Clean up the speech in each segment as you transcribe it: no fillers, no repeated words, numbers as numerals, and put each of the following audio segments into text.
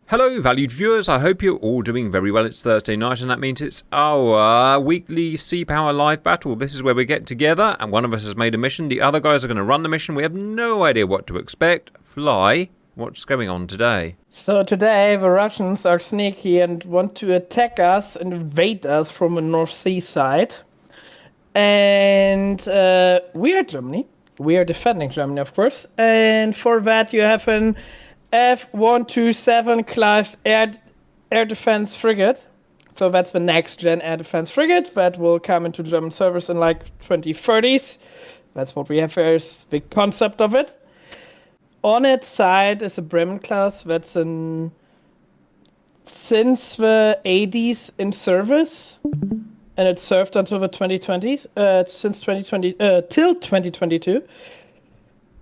Hello, valued viewers. I hope you're all doing very well. It's Thursday night, and that means it's our weekly Sea Power Live battle. This is where we get together, and one of us has made a mission. The other guys are going to run the mission. We have no idea what to expect. Fly, what's going on today? So today, the Russians are sneaky and want to attack us and invade us from the North Sea side. And we are Germany. We are defending Germany, of course. And for that, you have an F-127 class air defense frigate. So that's the next gen air defense frigate that will come into German service in like 2030s. That's what we have here is the concept of it. On its side is a Bremen class that's since the 80s in service. And it served until the 2020s, since 2020 till 2022.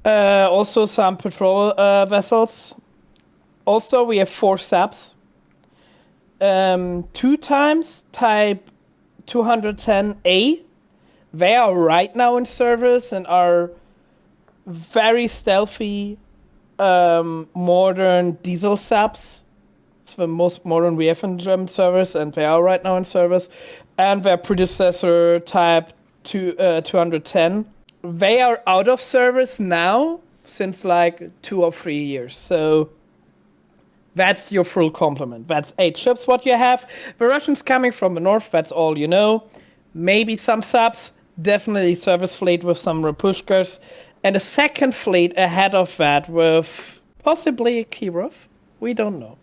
Also some patrol vessels. Also, we have 4 subs. 2 times Type 210A. They are right now in service and are very stealthy, modern diesel subs. It's the most modern we have in German service, and they are right now in service. And their predecessor, Type 210. They are out of service now since like 2 or 3 years. So that's your full complement. That's 8 ships what you have. The Russians coming from the north, that's all you know. Maybe some subs, definitely service fleet with some Rapushkas. And a second fleet ahead of that with possibly a Kirov. We don't know.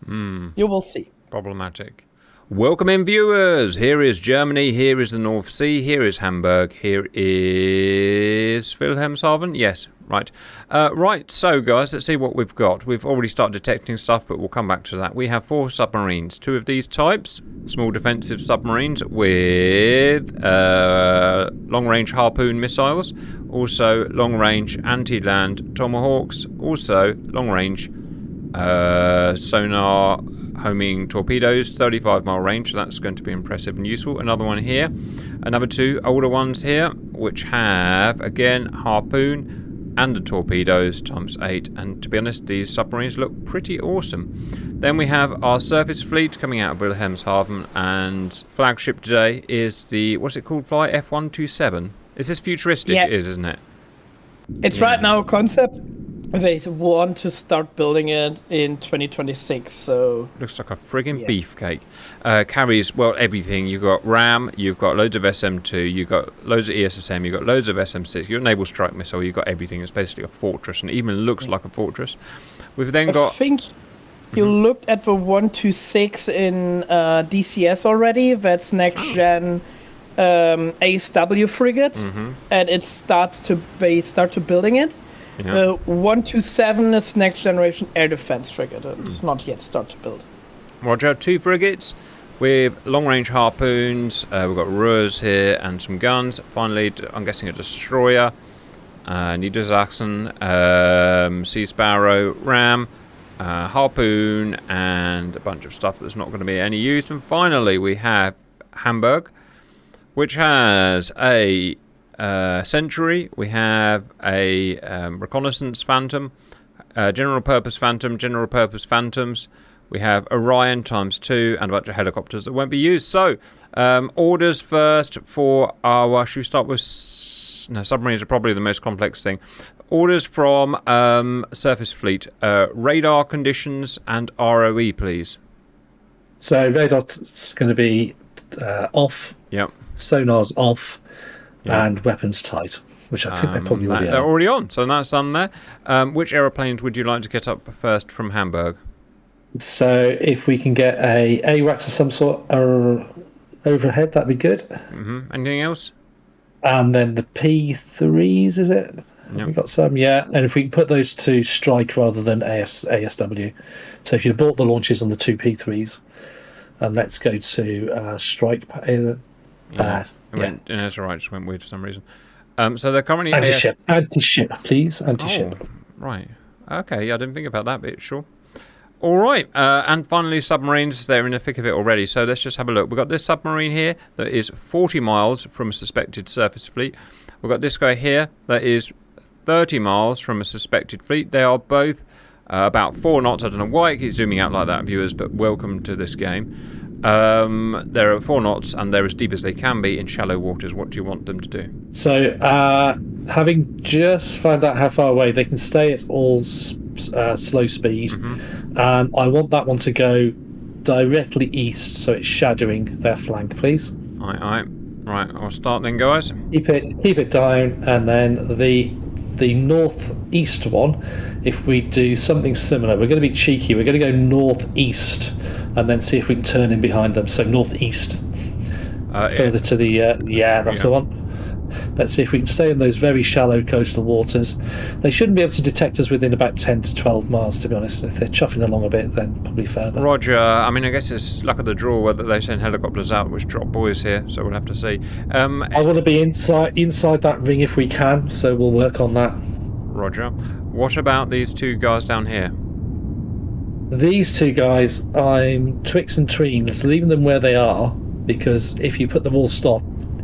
You will see. Problematic. Welcome in, viewers. Here is Germany. Here is the North Sea. Here is Hamburg. Here is Wilhelmshaven. Yes, right. Right, so guys, let's see what we've got. We've already started detecting stuff, but we'll come back to that. We have 4 submarines. 2 of these types, small defensive submarines with long-range harpoon missiles, also long-range anti-land tomahawks, also long-range sonar homing torpedoes, 35-mile range. That's going to be impressive and useful. Another one here. Another 2 older ones here, which have, again, harpoon and the torpedoes times 8. And to be honest, these submarines look pretty awesome. Then we have our surface fleet coming out of Wilhelmshaven, and flagship today is the, what's it called, Fly? F-127. Is this futuristic? Yeah. It is, isn't it? It's right now a concept. They want to start building it in 2026, so... Looks like a friggin' beefcake. Carries, well, everything. You've got RAM, you've got loads of SM2, you've got loads of ESSM, you've got loads of SM6, you've got Naval Strike Missile, you've got everything. It's basically a fortress, and even looks like a fortress. We've then got... I think you looked at the 126 in DCS already. That's next-gen ASW frigate, and they start to building it. Yeah. 127 is next generation air defense frigate, and it's not yet start to build. Roger, 2 frigates with long-range harpoons. We've got Ruhrs here and some guns. Finally, I'm guessing a destroyer, Niedersachsen, Sea Sparrow, Ram, harpoon, and a bunch of stuff that's not going to be any use. And finally, we have Hamburg, which has a Century. We have a reconnaissance Phantom, general purpose Phantom, general purpose Phantoms. We have Orion ×2 and a bunch of helicopters that won't be used. So, orders first for our... Should we start with... No, submarines are probably the most complex thing. Orders from surface fleet. Radar conditions and ROE, please. So, radar's going to be off. Yep. Sonar's off. Yeah. And weapons tight, which I think they're probably already they're already on, so that's done there. Which aeroplanes would you like to get up first from Hamburg? So if we can get a AWACS of some sort overhead, that'd be good. Anything else? And then the P3s, is it? Yep. We got some, yeah. And if we can put those to strike rather than ASW. So if you bought the launches on the 2 P3s, and let's go to strike. That's all right. Just went weird for some reason. So they're currently anti-ship, please, anti-ship. Oh, right. Okay. I didn't think about that bit. Sure. All right. And finally, submarines. They're in the thick of it already. So let's just have a look. We've got this submarine here that is 40 miles from a suspected surface fleet. We've got this guy here that is 30 miles from a suspected fleet. They are both about 4 knots. I don't know why it keeps zooming out like that, viewers, but welcome to this game. They're at 4 knots and they're as deep as they can be in shallow waters. What do you want them to do? So, having just found out how far away, they can stay at all slow speed. I want that one to go directly east, so it's shadowing their flank, please. Aye. Right, I'll start then, guys. Keep it down, and then the northeast one, if we do something similar, we're going to be cheeky. We're going to go northeast and then see if we can turn in behind them. So northeast, further to the that's the one. Let's see if we can stay in those very shallow coastal waters. They shouldn't be able to detect us within about 10 to 12 miles, to be honest. If they're chuffing along a bit, then probably further. Roger. I mean, I guess it's luck of the draw whether they send helicopters out, which drop boys here, so we'll have to see. I want to be inside that ring if we can, so we'll work on that. Roger. What about these 2 guys down here? These 2 guys, I'm twixt and tweens, leaving them where they are, because if you put them all stop,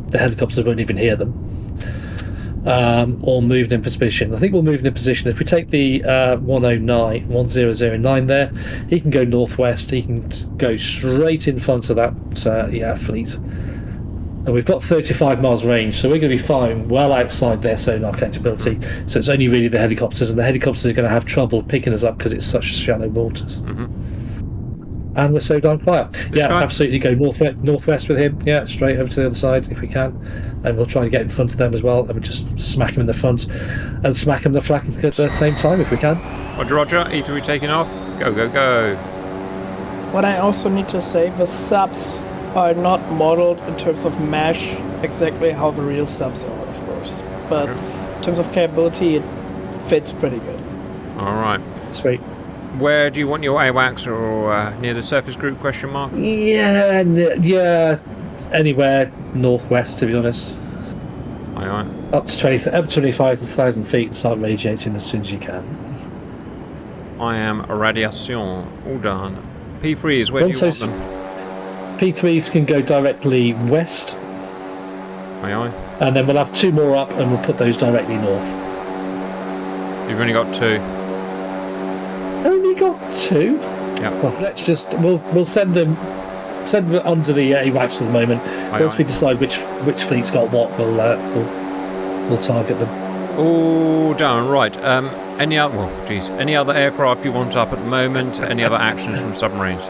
the helicopters won't even hear them. Or moving in position. I think we'll move in position. If we take the 1009 there, he can go northwest. He can go straight in front of that fleet. And we've got 35 miles range, so we're going to be fine well outside their sonar capability. So it's only really the helicopters, and the helicopters are going to have trouble picking us up because it's such shallow waters. And we're so darn quiet. Absolutely go northwest with him. Yeah, straight over to the other side if we can. And we'll try to get in front of them as well. And we'll just smack him in the front and smack him in the flank at the same time if we can. Roger. E3 taking off. Go. What I also need to say, the subs are not modeled in terms of mesh exactly how the real subs are, of course. But in terms of capability, it fits pretty good. All right. Sweet. Where do you want your AWACS, or near the surface group, question mark? Yeah, anywhere northwest, to be honest. Aye. Up to 25,000 feet and start radiating as soon as you can. I am a radiation. All done. P3s, where do you want them? P3s can go directly west. Aye. And then we'll have 2 more up and we'll put those directly north. You've only got 2. Only got 2? Yeah. Well, let's just we'll send them under the AWACS for the moment. Once we decide which fleet's got what, we'll target them. Oh, done. Right. Any other aircraft you want up at the moment? Any other actions from submarines?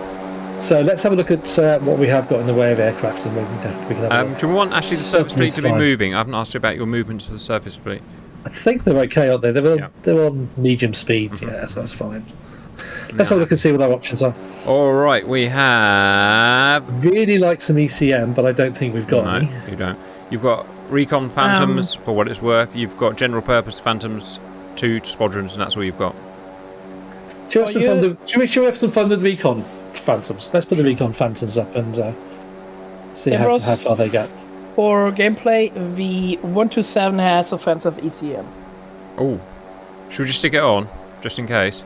So let's have a look at what we have got in the way of aircraft, and we can have do you want actually the surface fleet to be moving? I haven't asked you about your movement to the surface fleet. I think they're okay, aren't they? They're on medium speed. Yeah, so that's fine. Let's have a look and see what our options are. All right, we have. Really like some ECM, but I don't think we've got any. No, you don't. You've got Recon Phantoms for what it's worth. You've got General Purpose Phantoms, 2 squadrons, and that's all you've got. Should we have some fun with Recon Phantoms? Let's put the Recon Phantoms up and see how far they get. For gameplay, the 127 has offensive ECM. Oh, should we just stick it on, just in case?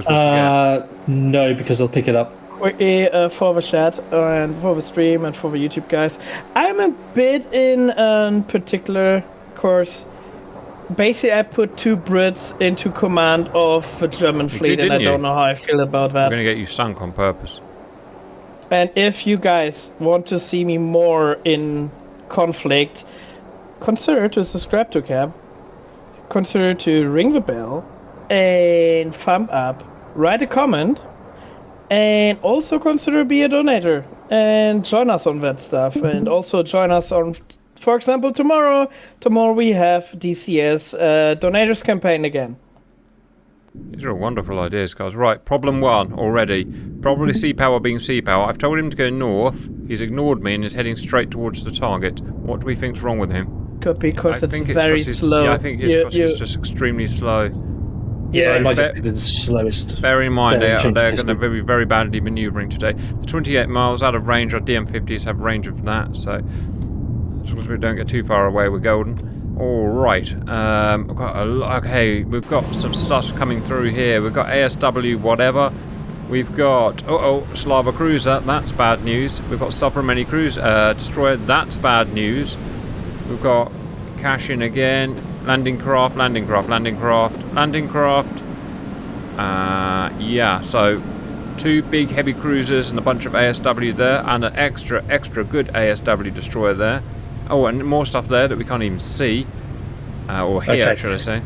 No, because they'll pick it up. For the chat and for the stream and for the YouTube guys, I'm a bit in particular course. Basically, I put 2 Brits into command of the German fleet, and I don't know how I feel about that. I'm going to get you sunk on purpose. And if you guys want to see me more in conflict, consider to subscribe to Cab, consider to ring the bell, and thumb up, write a comment, and also consider be a donator and join us on that stuff. And also join us on, for example, tomorrow we have DCS donators campaign again. These are all wonderful ideas, guys. Right, problem 1 already. Probably sea power being sea power. I've told him to go north. He's ignored me and is heading straight towards the target. What do we think's wrong with him? Could be because it's very slow. Yeah, I think it's because he's just extremely slow. Yeah, it might just be the slowest. Bear in mind, they're going to be very badly manoeuvring today. The 28 miles out of range, our DM50s have range of that, so as long as we don't get too far away, we're golden. All right. We've got some stuff coming through here. We've got ASW, whatever. We've got Slava cruiser. That's bad news. We've got Submarine cruise destroyer. That's bad news. We've got cash in again. Landing craft. Yeah, so 2 big heavy cruisers and a bunch of ASW there, and an extra good ASW destroyer there. Oh, and more stuff there that we can't even see, or hear, Okay. should I say?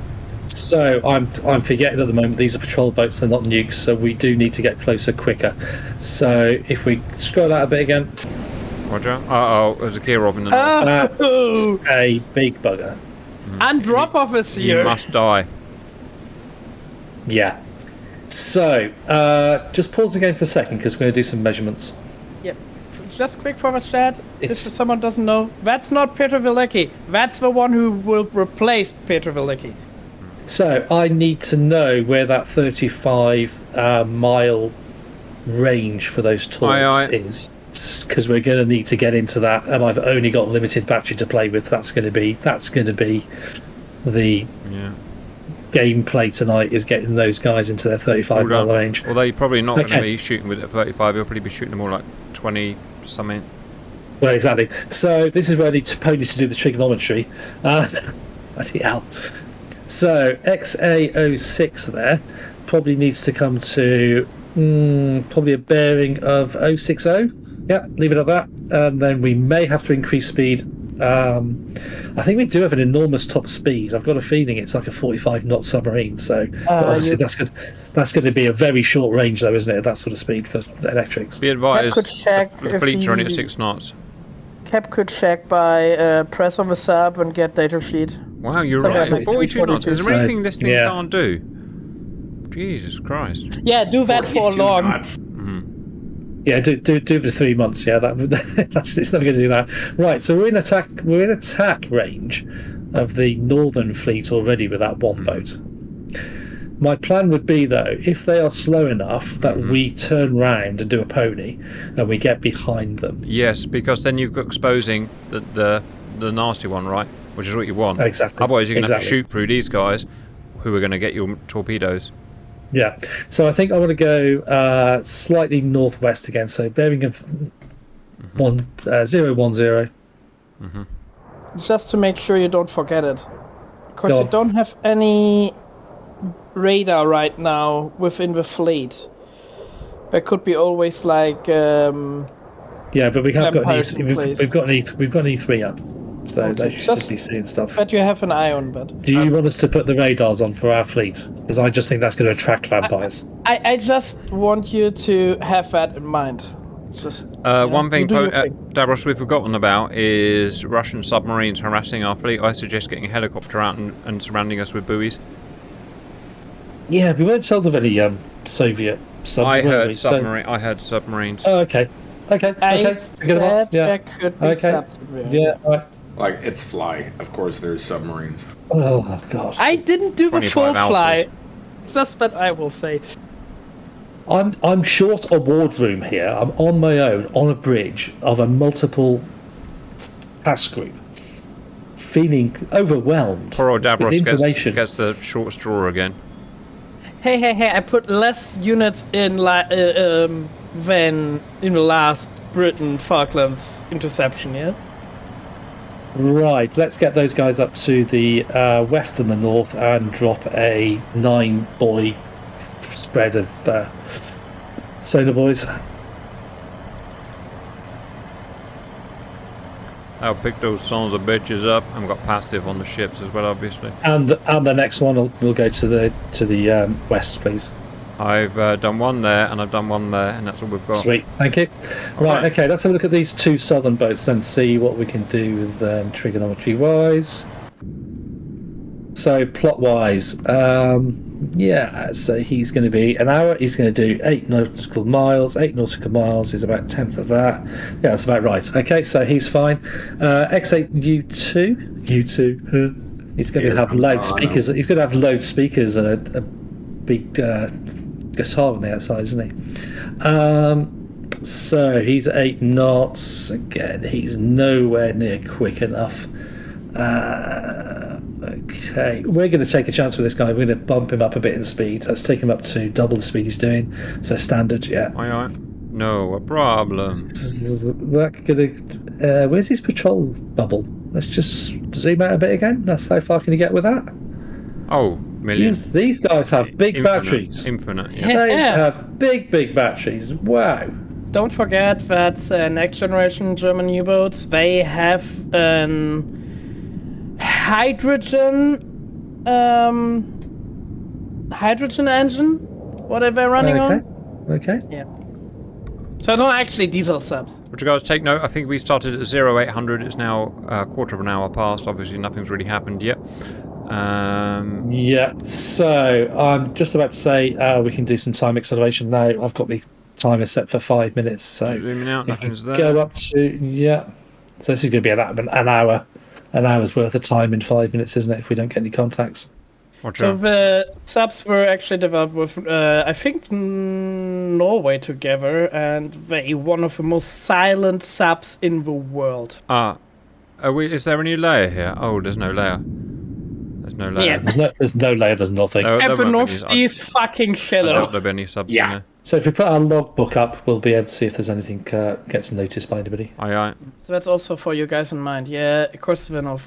So I'm forgetting at the moment these are patrol boats, they're not nukes, so we do need to get closer quicker. So if we scroll out a bit again, Roger. Uh-oh, there's a clear in the north. that's Oh, a big bugger. and drop off is You here. must die. Yeah. So just pause again for a second because we're going to do some measurements. Yep. Just quick forward chat. It's- If someone doesn't know, that's not Petr Velicki. That's the one who will replace Petr Velicki. So I need to know where that 35 mile range for those torps is, because we're going to need to get into that, and I've only got limited battery to play with. That's going to be the gameplay tonight, is getting those guys into their 35 mile range. Although you're probably not going to Okay. be shooting with it at 35, you'll probably be shooting more like 20 something. Well, exactly. So this is where I need ponies to do the trigonometry. Bloody hell. So XA06 there probably needs to come to probably a bearing of 060. Yeah, leave it at that. And then we may have to increase speed. I think we do have an enormous top speed. I've got a feeling it's like a 45 knot submarine. So but obviously that's going to be a very short range, though, isn't it? At that sort of speed for electrics. Be advised, could check the if fleet's running at he- 6 knots. Cap could check by press on the sub and get data sheet. Wow, you're Something right. like 42 knots. Is there 242. anything this thing Yeah. can't do? Jesus Christ. Yeah, do that for 42 long. knots. Yeah, do the 3 months. Yeah, that's it's never going to do that. Right, so we're in attack range of the northern fleet already with that one boat. My plan would be, though, if they are slow enough, that we turn round and do a pony, and we get behind them. Yes, because then you're exposing the nasty one, right? Which is what you want. Exactly. Otherwise, you're going to have to Exactly. shoot through these guys, who are going to get your torpedoes. Yeah. So I think I want to go slightly northwest again. So bearing of 010. Just to make sure you don't forget it. Because Go you on. don't have any radar right now within the fleet. There could be always like Yeah, but we have got Empires in an place. we've got an E3 up, so Okay, they should just- be seeing stuff. that you have an eye on, but Do you want us to put the radars on for our fleet? Because I just think that's going to attract vampires. I just want you to have that in mind. Just One thing, you do your thing. Davros, we've forgotten about is Russian submarines harassing our fleet. I suggest getting a helicopter out and surrounding us with buoys. Yeah, we weren't told of any Soviet subs. I were heard we? So- submarine. I heard submarines. Oh, okay. Okay. I Okay. said Forget about it. Yeah. there could be Okay. submarines. Yeah. All right. Like, it's fly. Of course, there's submarines. Oh God. I didn't do the 25 full fly. Alphas. Just that I will say. I'm short a wardroom here. I'm on my own on a bridge of a multiple task group, feeling overwhelmed Poor old with Davros information. gets the short straw again. Hey! I put less units in than in the last Britain Falklands interception. Yeah. Right, let's get those guys up to the west and the north and drop a 9-buoy spread of sonar buoys. I'll pick those sons of bitches up. I've got passive on the ships as well, obviously. And the next one will go to the west, please. I've done one there, and I've done one there, and that's all we've got. Sweet, thank you. Right, right. okay, let's have a look at these two southern boats then, see what we can do with them trigonometry wise. So plot wise, yeah, so he's going to be an hour. He's going to do 8 nautical miles. 8 nautical miles is about 10th of that. Yeah, that's about right. Okay, so he's fine. X8U2, U2. He's going to have loudspeakers. He's going to have loudspeakers and a big guitar on the outside, isn't he? So he's 8 knots. Again, he's nowhere near quick enough. Okay, we're going to take a chance with this guy. We're going to bump him up a bit in speed. Let's take him up to double the speed he's doing. So standard, yeah. Aye. No a problem. That gonna, where's his patrol bubble? Let's just zoom out a bit again. That's how far can you get with that? Oh, million. These guys have big Infinite, batteries. Infinite, yeah. Yeah. They have big batteries. Wow. Don't forget that next generation German U-boats, they have hydrogen engine. What are they running on? Okay. Yeah. So not actually diesel subs. Would you guys take note? I think we started at 0800. It's now a quarter of an hour past. Obviously, nothing's really happened yet. Yeah, so I'm just about to say we can do some time acceleration now. I've got the timer set for 5 minutes, so Zooming out, if we nothing's there. go up to so this is going to be an hour's worth of time in 5 minutes, isn't it? If we don't get any contacts. Roger. So the subs were actually developed with, I think, Norway together, and they one of the most silent subs in the world. Is there any layer here? Oh, there's no layer. There's no layer. Yeah. There's no layer. There's nothing. There And the won't be North any- Sea is fucking I shallow. doubt there'll be any subs in there. So if we put our logbook up, we'll be able to see if there's anything gets noticed by anybody. Aye. So that's also for you guys in mind. Yeah, of course the North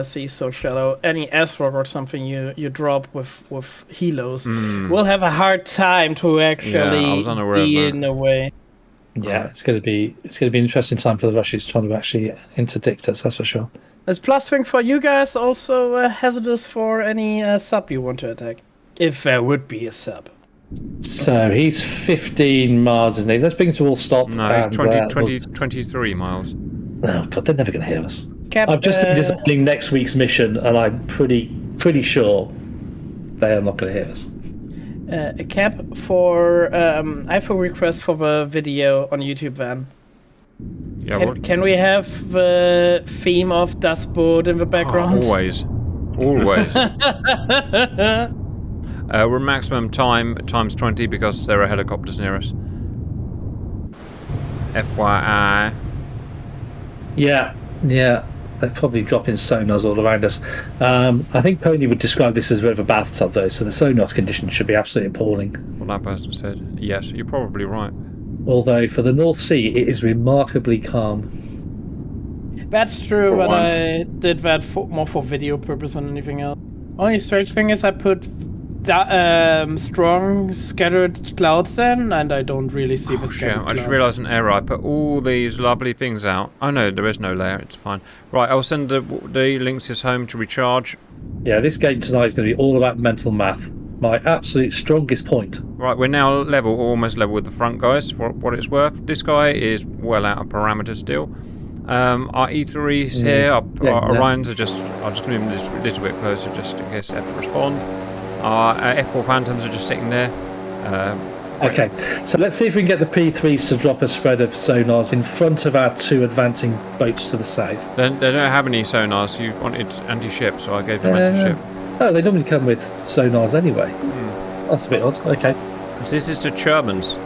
Sea is so shallow. Any asteroid or something you drop with helos will have a hard time to actually I was unaware of be that. in the way. Yeah, it's going to be an interesting time for the Russians trying to actually interdict us. That's for sure. It's plus thing for you guys, also hazardous for any sub you want to attack, if there would be a sub. So he's 15 miles, isn't he? Let's bring him to all stop. No, it's and, 23 miles. Oh god, they're never going to hear us. Cap, I've just been designing next week's mission, and I'm pretty sure they are not going to hear us. a cap for I have a request for the video on YouTube then. Yeah, Can we have the theme of Das Boot in the background? Always. We're maximum time times 20 because there are helicopters near us. FYI. Yeah, they're probably dropping sonars all around us. I think Pony would describe this as a bit of a bathtub, though, so the sonar conditions should be absolutely appalling. Well, that person said. Yes, you're probably right. Although for the North Sea, it is remarkably calm. That's true, For but once. I did that more for video purpose than anything else. Only strange thing is I put strong scattered clouds then, and I don't really see the Oh, shit, scattered I just clouds. realised an error. I put all these lovely things out. Oh no, there is no layer. It's fine. Right, I'll send the Lynxes home to recharge. Yeah, this game tonight is going to be all about mental math. My absolute strongest point. Right, we're now almost level with the front guys, for what it's worth. This guy is well out of parameter still. Our E3s here, our Orions are just... I'll just move them this little bit closer just in case they have to respond. Our F4 Phantoms are just sitting there. Okay, so let's see if we can get the P3s to drop a spread of sonars in front of our two advancing boats to the south. They don't have any sonars. You wanted anti-ship, so I gave them anti-ship. Oh, they normally come with sonars anyway. That's a bit odd. Okay. This is the Germans.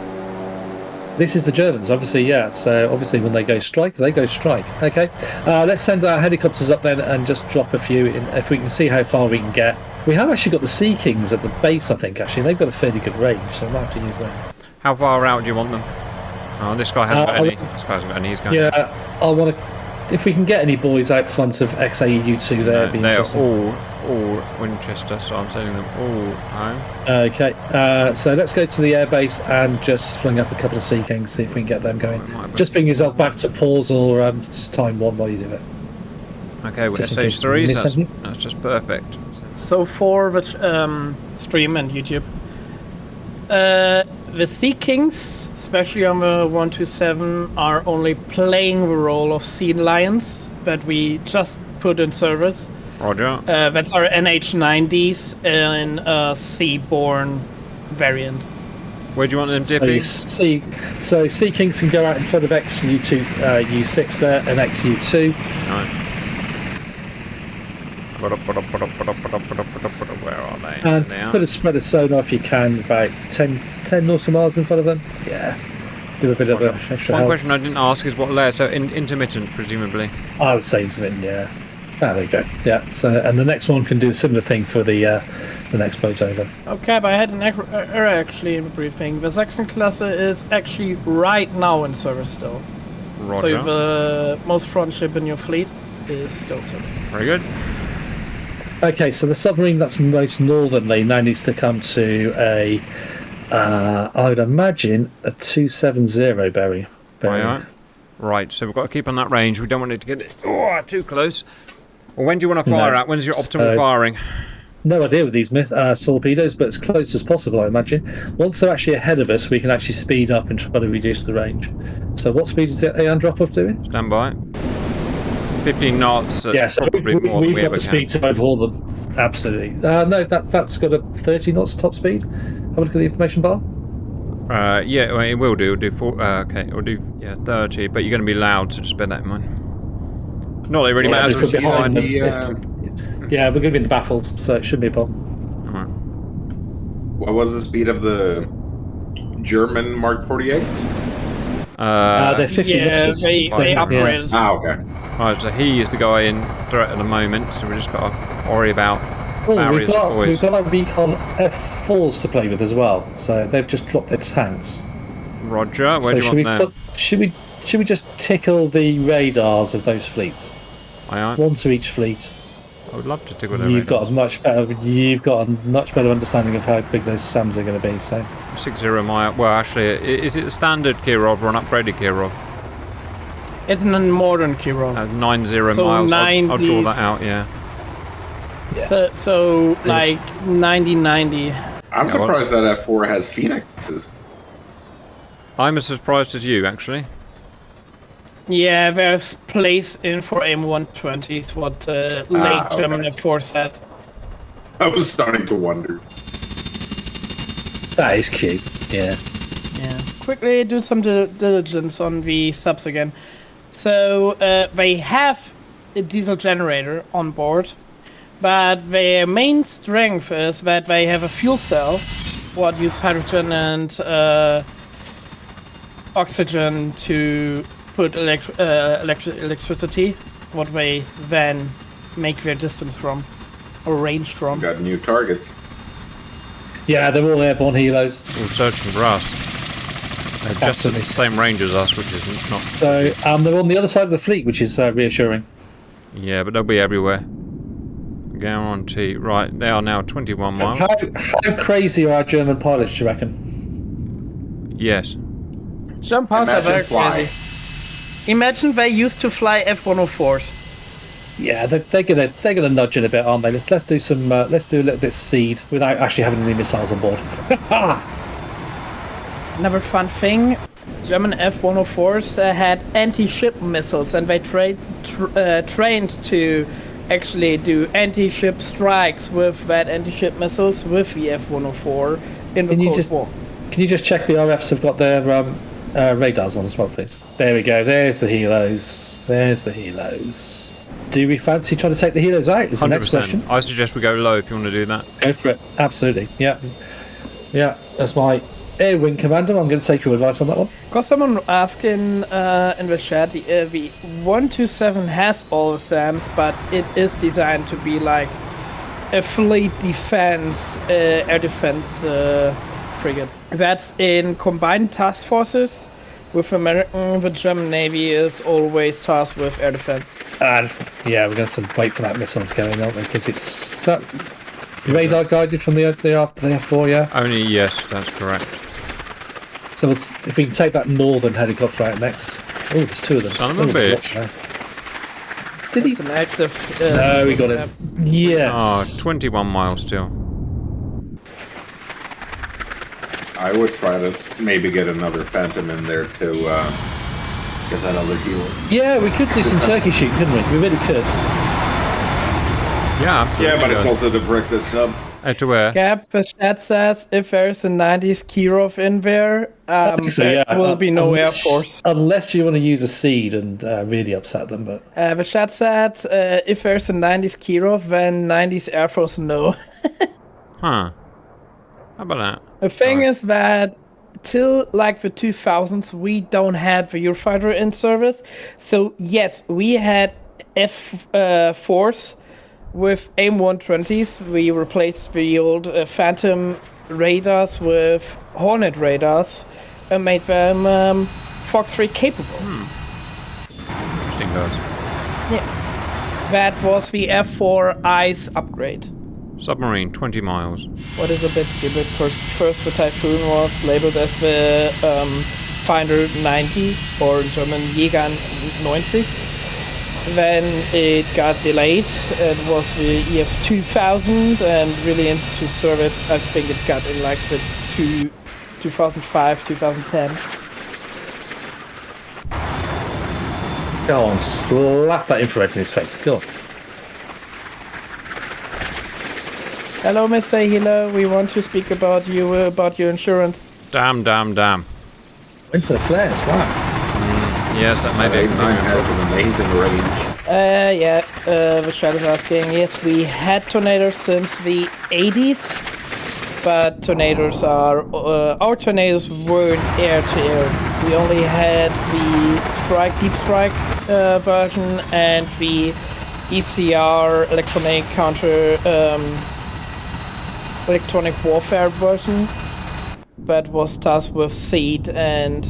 This is the Germans, obviously, yeah. So obviously when they go strike, they go strike. Okay. Let's send our helicopters up then and just drop a few in, if we can see how far we can get. We have actually got the Sea Kings at the base, I think, actually. They've got a fairly good range, so we might have to use them. How far out do you want them? Oh, this guy hasn't got any. This guy hasn't got any. He's going. Yeah, I want to... If we can get any boys out front of XAEU2 there, it'd be They're interesting. all Winchester, so I'm sending them all home. Okay, so let's go to the airbase and just fling up a couple of Sea Kings, see if we can get them going. Just bring yourself back to pause or time one while you do it. Okay, with Just in case we SH3s, miss anything. that's just perfect. So for the stream and YouTube, the Sea Kings, especially on the 127, are only playing the role of Sea Lions that we just put in service. Roger. That's our NH90s in a Seaborn variant. Where do you want them So, dipping? so Sea Kings can go out in front of XU2, U6 there, and XU2. No. Where are they? And There they put are. a spread of sonar if you can, about 10 nautical miles in front of them. Yeah. Do a bit of extra One help. question I didn't ask is what layer? So intermittent, presumably. I would say intermittent, yeah. Ah, there you go. Yeah. So, and the next one can do a similar thing for the next boat over. Okay, but I had an error actually in the briefing. The Saxon class is actually right now in service still. Roger. So the most front ship in your fleet is still serving. Very good. Okay, so the submarine that's most northernly now needs to come to a, I would imagine, a 270, Barry. Aye. Right, so we've got to keep on that range. We don't want it to get too close. Well, when do you want to fire at? When's your optimal firing? No idea with these torpedoes, but as close as possible, I imagine. Once they're actually ahead of us, we can actually speed up and try to reduce the range. So what speed is the Andropov doing? Stand by. 15 knots. Yeah, so probably more than we've we got ever the speed to overhaul them. Absolutely. No, that's got a 30 knots top speed. Have a look at the information bar. Yeah, well, it will do. It'll do 30, but you're going to be loud, so just bear that in mind. Not that it really matters. Yeah, we're going to be in the baffles, so it shouldn't be a problem. Alright. What was the speed of the German Mark 48s? They're 50 knots. They upgraded. Ah, okay. Right, so he is the guy in threat at the moment, so we just got to worry about barriers, boys. We've got our recon F4s to play with as well, so they've just dropped their tanks. Roger, where do you want them? Should we just tickle the radars of those fleets? Aye. One to each fleet. I would love to tickle their You've got radars. a much better understanding of how big those SAMs are going to be. So 60 mile. Well, actually, is it a standard Kirov or an upgraded Kirov? It's a modern Kirov. 90 So miles. I'll draw 90s. that out. Yeah. So like 90. I'm surprised that F4 has Phoenixes. I'm as surprised as you, actually. Yeah, there's place in for M120s, what late German F4 said. I was starting to wonder. that is cute. Yeah. Yeah. Quickly do some diligence on the subs again. So they have a diesel generator on board, but their main strength is that they have a fuel cell, what use hydrogen and oxygen to put electricity, what they then make their distance from, or range from. Got new targets. Yeah, they're all airborne helos. All searching for us. They're just at the same range as us, which is not. So they're on the other side of the fleet, which is reassuring. Yeah, but they'll be everywhere. Guarantee. Right, they are now 21 miles. How crazy are our German pilots, do you reckon? Yes. Jump past are very Imagine fly. crazy. Imagine they used to fly F-104s. Yeah, they're gonna nudge it a bit, aren't they? Let's do some. Let's do a little bit of seed without actually having any missiles on board. Another fun thing, German F-104s had anti-ship missiles, and they trained to actually do anti-ship strikes with that anti-ship missiles with the F-104 in the Cold War. Can you just check the RFs have got their radars on as well, please? There we go. There's the helos. Do we fancy trying to take the helos out? Is the next question. I suggest we go low if you want to do that. Go for it. Absolutely. Yeah. That's my air wing commander. I'm going to take your advice on that one. Got someone asking in the chat, the 127 has all the SAMs, but it is designed to be like a fleet defense, air defense frigate. That's in combined task forces. With American, the German Navy is always tasked with air defense. And yeah, we're going to have to wait for that missile to go in, aren't we? Because it's that radar guided from the F4, yeah. Only yes, that's correct. So if we can take that northern helicopter out next. Oh, there's two of them. Son of a bitch. Did he? An active. No, we got it. Yes. Oh, 21 miles still. I would try to maybe get another Phantom in there to get that other helo. Yeah, we could do some turkey shooting, couldn't we? We really could. Yeah, absolutely. Yeah, but it's also to brick this sub. To where? Gap, the chat says if there's a 90s Kirov in there, there will be no Air Force. Unless you want to use a seed and really upset them, but... The chat said if there's a 90s Kirov, then 90s Air Force, no. Huh. How about that? The thing is that till like the 2000s, we don't have the Eurofighter in service. So yes, we had F-4s with AIM-120s. We replaced the old Phantom radars with Hornet radars and made them Fox 3 capable. Interesting, guys. Yeah. That was the F4 ICE upgrade. Submarine, 20 miles. What is a bit stupid, because first the Typhoon was labeled as the Finder 90, or in German Jäger 90. Then it got delayed. It was the EF 2000, and really into service, I think it got in like the 2005, 2010. Go on, slap that infrared in his face. Go on. Hello, Mr. Healer. We want to speak about you, about your insurance. Damn. Went for the flares, wow. Yes, that may be a Everything has an amazing range. The chat is asking. Yes, we had tornadoes since the 80s, but tornadoes are our tornadoes weren't air to air. We only had the deep strike version and the ECR electronic warfare version that was tasked with seed and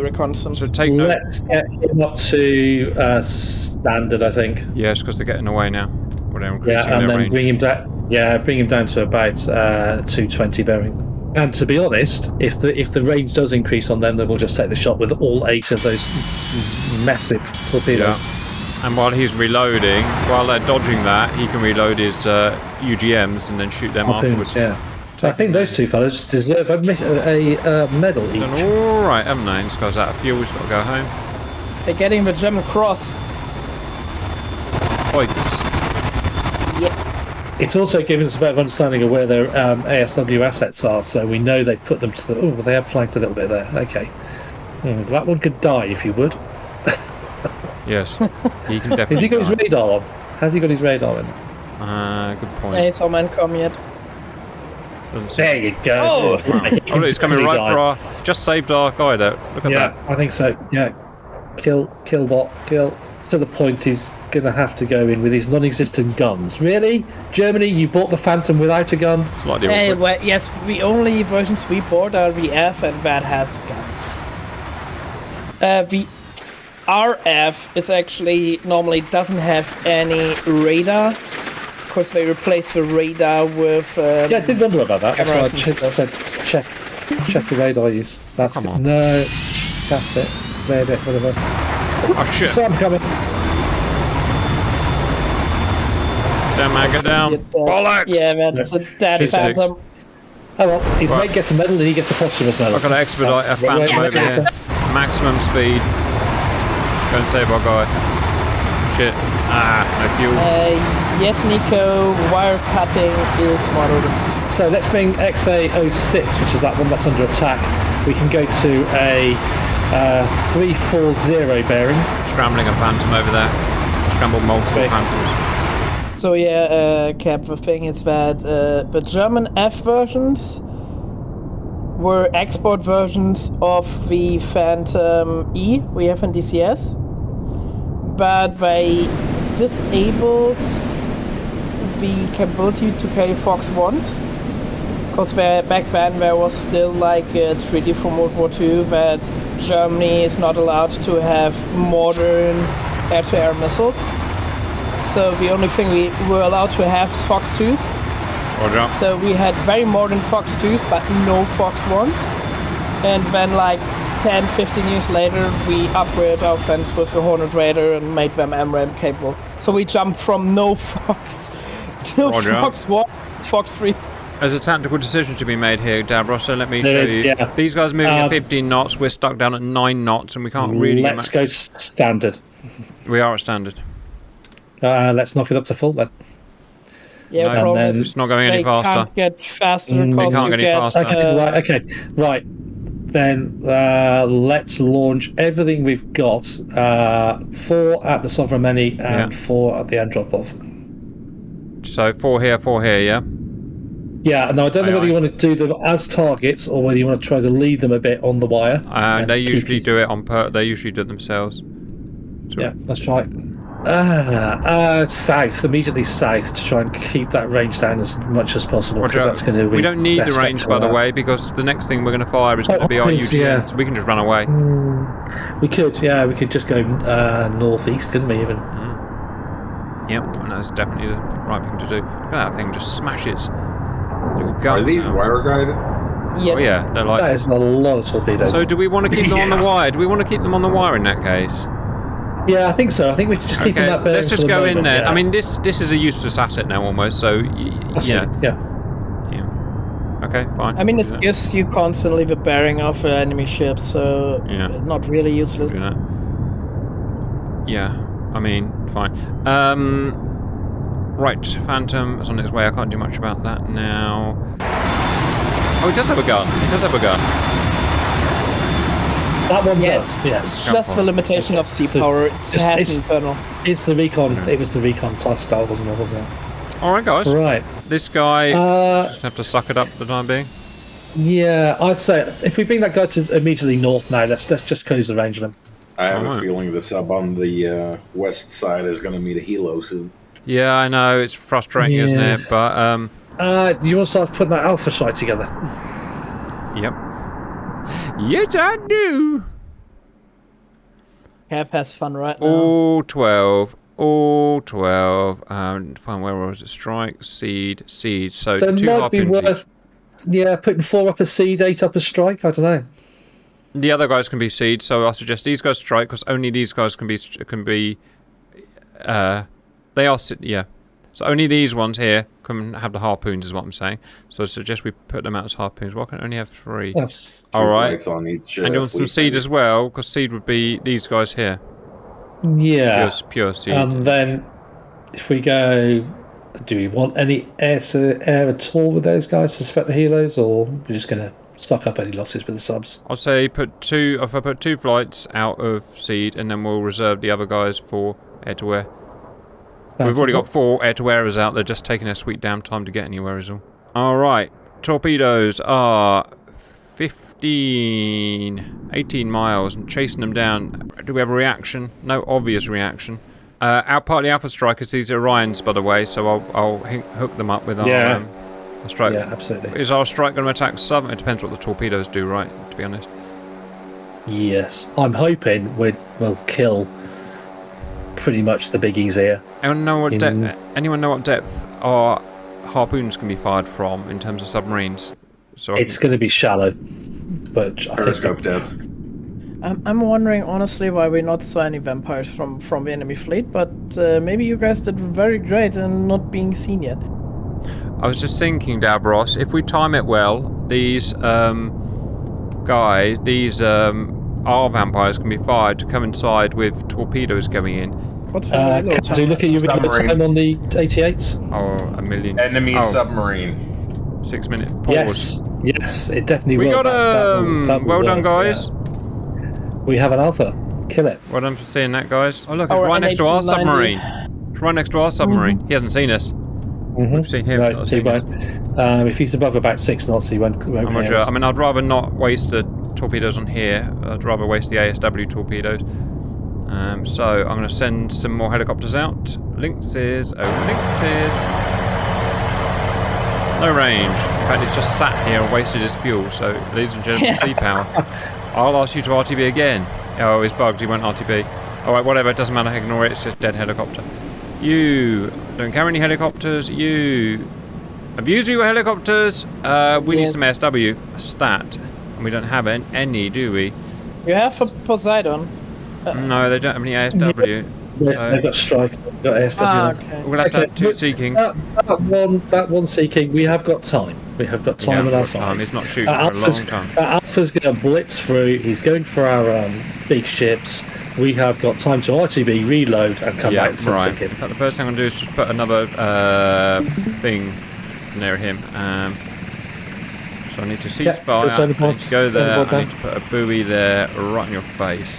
reconnaissance. So take note. Let's get him up to standard, I think. Yes, because they're getting away now. Or they're increasing Yeah, and their then range. bring him down to about 220 bearing. And to be honest, if the range does increase on them, then we'll just take the shot with all 8 of those massive torpedoes. Yeah. And while he's reloading, while they're dodging that, he can reload his UGMs and then shoot them afterwards. Yeah. So I think those two fellows deserve a medal each. Done all right, haven't they? This guy's out of fuel. He's got to go home. They're getting the German cross. Points. Yeah. It's also given us a better understanding of where their ASW assets are, so we know they've put them to the... Oh, they have flanked a little bit there. Okay. That one could die, if you would. Yes, he can definitely. Has he got his die. radar on? Has he got his radar in? Good point. Hey, someone come yet? Doesn't seem- There you go. Oh! Oh, look, he's coming right for our... Just saved our guy there. Look at Yeah, that. I think so. Yeah. Kill bot, kill. To the point he's going to have to go in with his non-existent guns. Really? Germany, you bought the Phantom without a gun? Slightly Hey, awkward. well, yes, the only versions we bought are the F, and that has guns. The RF is actually normally doesn't have any radar. Of course, they replaced the radar with. Yeah, I did wonder about that. That's why I cameras and said check the radar use. That's Come good. on. No, that's it. There, whatever. Oh, shit. So I'm coming. Damn, man, get down. Bollocks! Yeah, that's a dead Shit sticks. Phantom. Oh well, his Right. mate gets a medal and he gets a posthumous medal. I've got to expedite a That's- Phantom over yeah. here. Maximum speed. Go and save our guy. Shit. No fuel. Yes, Nico, wire cutting is modeled. So let's bring XA06, which is that one that's under attack. We can go to a 340 bearing. Scrambling a Phantom over there. Scrambled multiple Okay. Phantoms. So yeah, Cap, the thing is that the German F versions were export versions of the Phantom E we have in DCS, but they disabled the capability to carry Fox 1s, because back then there was still like a treaty from World War II that Germany is not allowed to have modern air-to-air missiles. So the only thing we were allowed to have is Fox 2s. Roger. So we had very modern Fox 2s, but no Fox 1s. And then like 10, 15 years later, we upgraded our fence with the Hornet Raider and made them MRAM capable. So we jumped from no Fox to Roger. Fox 1, Fox 3s. There's a tactical decision to be made here, Davros, so let me show There is, you. yeah. These guys moving at 15 knots, we're stuck down at 9 knots, and we can't really... Let's go standard. We are at standard. Let's knock it up to full then. Yeah, No, problem and then is it's not going any they faster. can't get faster They because can't you get any get faster. Right. Then let's launch everything we've got. 4 at the Sovereign Many and 4 at the Andropov. So 4 here, yeah? Yeah, no, I don't know Aye, whether aye. you want to do them as targets or whether you want to try to lead them a bit on the wire. and They keep usually it- do it on they usually do it themselves. So Yeah, let's try it. South, immediately south, to try and keep that range down as much as possible. Roger. Because that's going to be We don't need best the range, vector by of the that. way, because the next thing we're going to fire is going to be our please, UGM, yeah. so we can just run away. We could, yeah, we could just go northeast, couldn't we? Even. Yep, and that's definitely the right thing to do. Look at that thing, just smashes little guns. Are these out. wire guided? Yes. Oh yeah, they're like. That is a lot of torpedoes. So do we want to keep them on the wire? Do we want to keep them on the wire in that case? Yeah, I think so. I think we should just keep Okay, that bearing let's just for the go in moment, there. yeah. I mean, this is a useless asset now almost. So That's yeah, it, yeah. okay, fine. I mean, we'll it do that. gives you constantly the bearing of enemy ships, so Yeah. not really useless. Do that. Yeah, I mean, fine. Right, Phantom is on its way. I can't do much about that now. Oh, it does have a gun. It does have a gun. That one Yes. does, yes. Just the limitation of sea So power. It it's- has it's- an internal. It's the recon. It was the recon style, wasn't it? All right, guys. Right. This guy Uh, just have to suck it up for the time being. yeah, I'd say if we bring that guy to immediately north now, let's just close the range on him. I have a Alright. feeling the sub on the west side is going to meet a helo soon. Yeah, I know it's frustrating, isn't Yeah. it? But You want to start putting that alpha strike together? yep. Yes, I do. Cap has fun right now. All 12. All 12. Fine, where was it? Strike, seed. So So it two might be harpoons each. worth, putting 4 up a seed, 8 up a strike. I don't know. The other guys can be seed, so I suggest these guys strike because only these guys can be. They are yeah. So only these ones here can have the harpoons, is what I'm saying. So I suggest we put them out as harpoons. Why can I only have 3? That's, All Two right. flights on each. And you want some fleet seed then. as well, because seed would be these guys here. yeah. Pure seed. And then if we go, do we want any air to air at all with those guys to spread the helos, or we're just going to suck up any losses with the subs? I'll say put 2. If I put 2 flights out of seed, and then we'll reserve the other guys for air to air. We've already got 4 air to airers out. They're just taking their sweet damn time to get anywhere, is all. All right. Torpedoes are 18 miles and chasing them down. Do we have a reaction? No obvious reaction. Our part of the Alpha Strikers, these are Orions, by the way, so I'll hook them up with our strike. Yeah, absolutely. Is our strike going to attack sub? It depends what the torpedoes do, right? To be honest. Yes, I'm hoping we'll kill pretty much the biggies here. Anyone know what depth our harpoons can be fired from in terms of submarines? So It's going to be shallow, but I Periscope think depth. I'm wondering honestly why we not saw any vampires from the enemy fleet, but maybe you guys did very great in not being seen yet. I was just thinking, Davros, if we time it well, these guys, our vampires can be fired to coincide with torpedoes going in. What's the reload can time? you look at your reload Submarine. time on the 88s? Oh, a million. Enemy Oh, submarine. 6 minute pause. Yes, it definitely We will. got That will well done, work, guys. yeah. We have an alpha. Kill it. Well done for seeing that, guys. Oh look, it's Our right next to our NH-90. submarine. It's right next to our submarine. He hasn't seen us. We've seen him. Right, not he seen us. won't. If he's above about 6 knots, he won't I'm hear Roger. us. I mean, I'd rather not waste the torpedoes on here. I'd rather waste the ASW torpedoes. So I'm going to send some more helicopters out. Lynxes, lynxes. No range. In fact, he's just sat here and wasted his fuel. So, ladies and gentlemen, sea power. I'll ask you to RTB again. Oh, he's bugged. He won't RTB. All right, whatever. It doesn't matter. Ignore it. It's just dead helicopter. You don't carry any helicopters. You abuse your helicopters. We need some ASW. A stat. And we don't have any, do we? You have a Poseidon. No, they don't have any ASW. Yes, So they've got strike. They've got ASW. Okay. we'll have to have 2 seeking. That one seeking. We have got time. We have got time on our side. He's not shooting for a long time. Alpha's going to blitz through. He's going for our big ships. We have got time to RTB, reload, and come back and right. sink In him. fact, the first thing I'm going to do is just put another thing near him. So I need to cease fire. just send the I need to go board- there. send the board I need to put a buoy there, right in your face.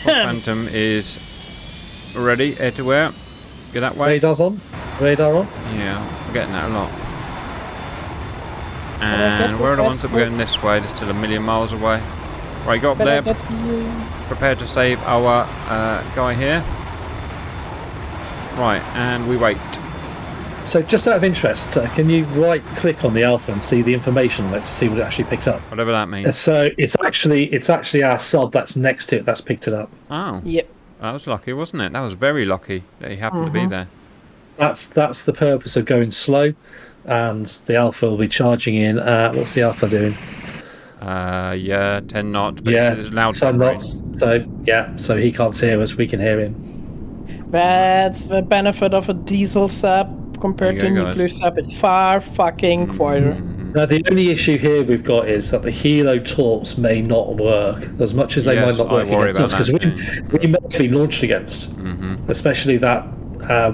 Phantom is ready. Air to air. Go that way. Radar's on. Radar on. Yeah, I'm getting that a lot. And where are the ones that we're going this way? They're still a million miles away. Right, go up there. Prepare to save our guy here. Right, and we wait. So, just out of interest, can you right-click on the alpha and see the information on it to see what it actually picked up? Whatever that means. So it's actually our sub that's next to it that's picked it up. Oh. Yep. That was lucky, wasn't it? That was very lucky that he happened to be there. That's the purpose of going slow, and the Alpha will be charging in. What's the Alpha doing? 10 knots. But Yeah, it's loud 10 submarine. knots. So so he can't hear us. We can hear him. That's the benefit of a diesel sub compared to a There you go, nuclear guys. sub. It's far fucking quieter. Now, the only issue here we've got is that the helo torps may not work as much as they Yes, might not I work worry against us, about because that we may have been launched against, especially that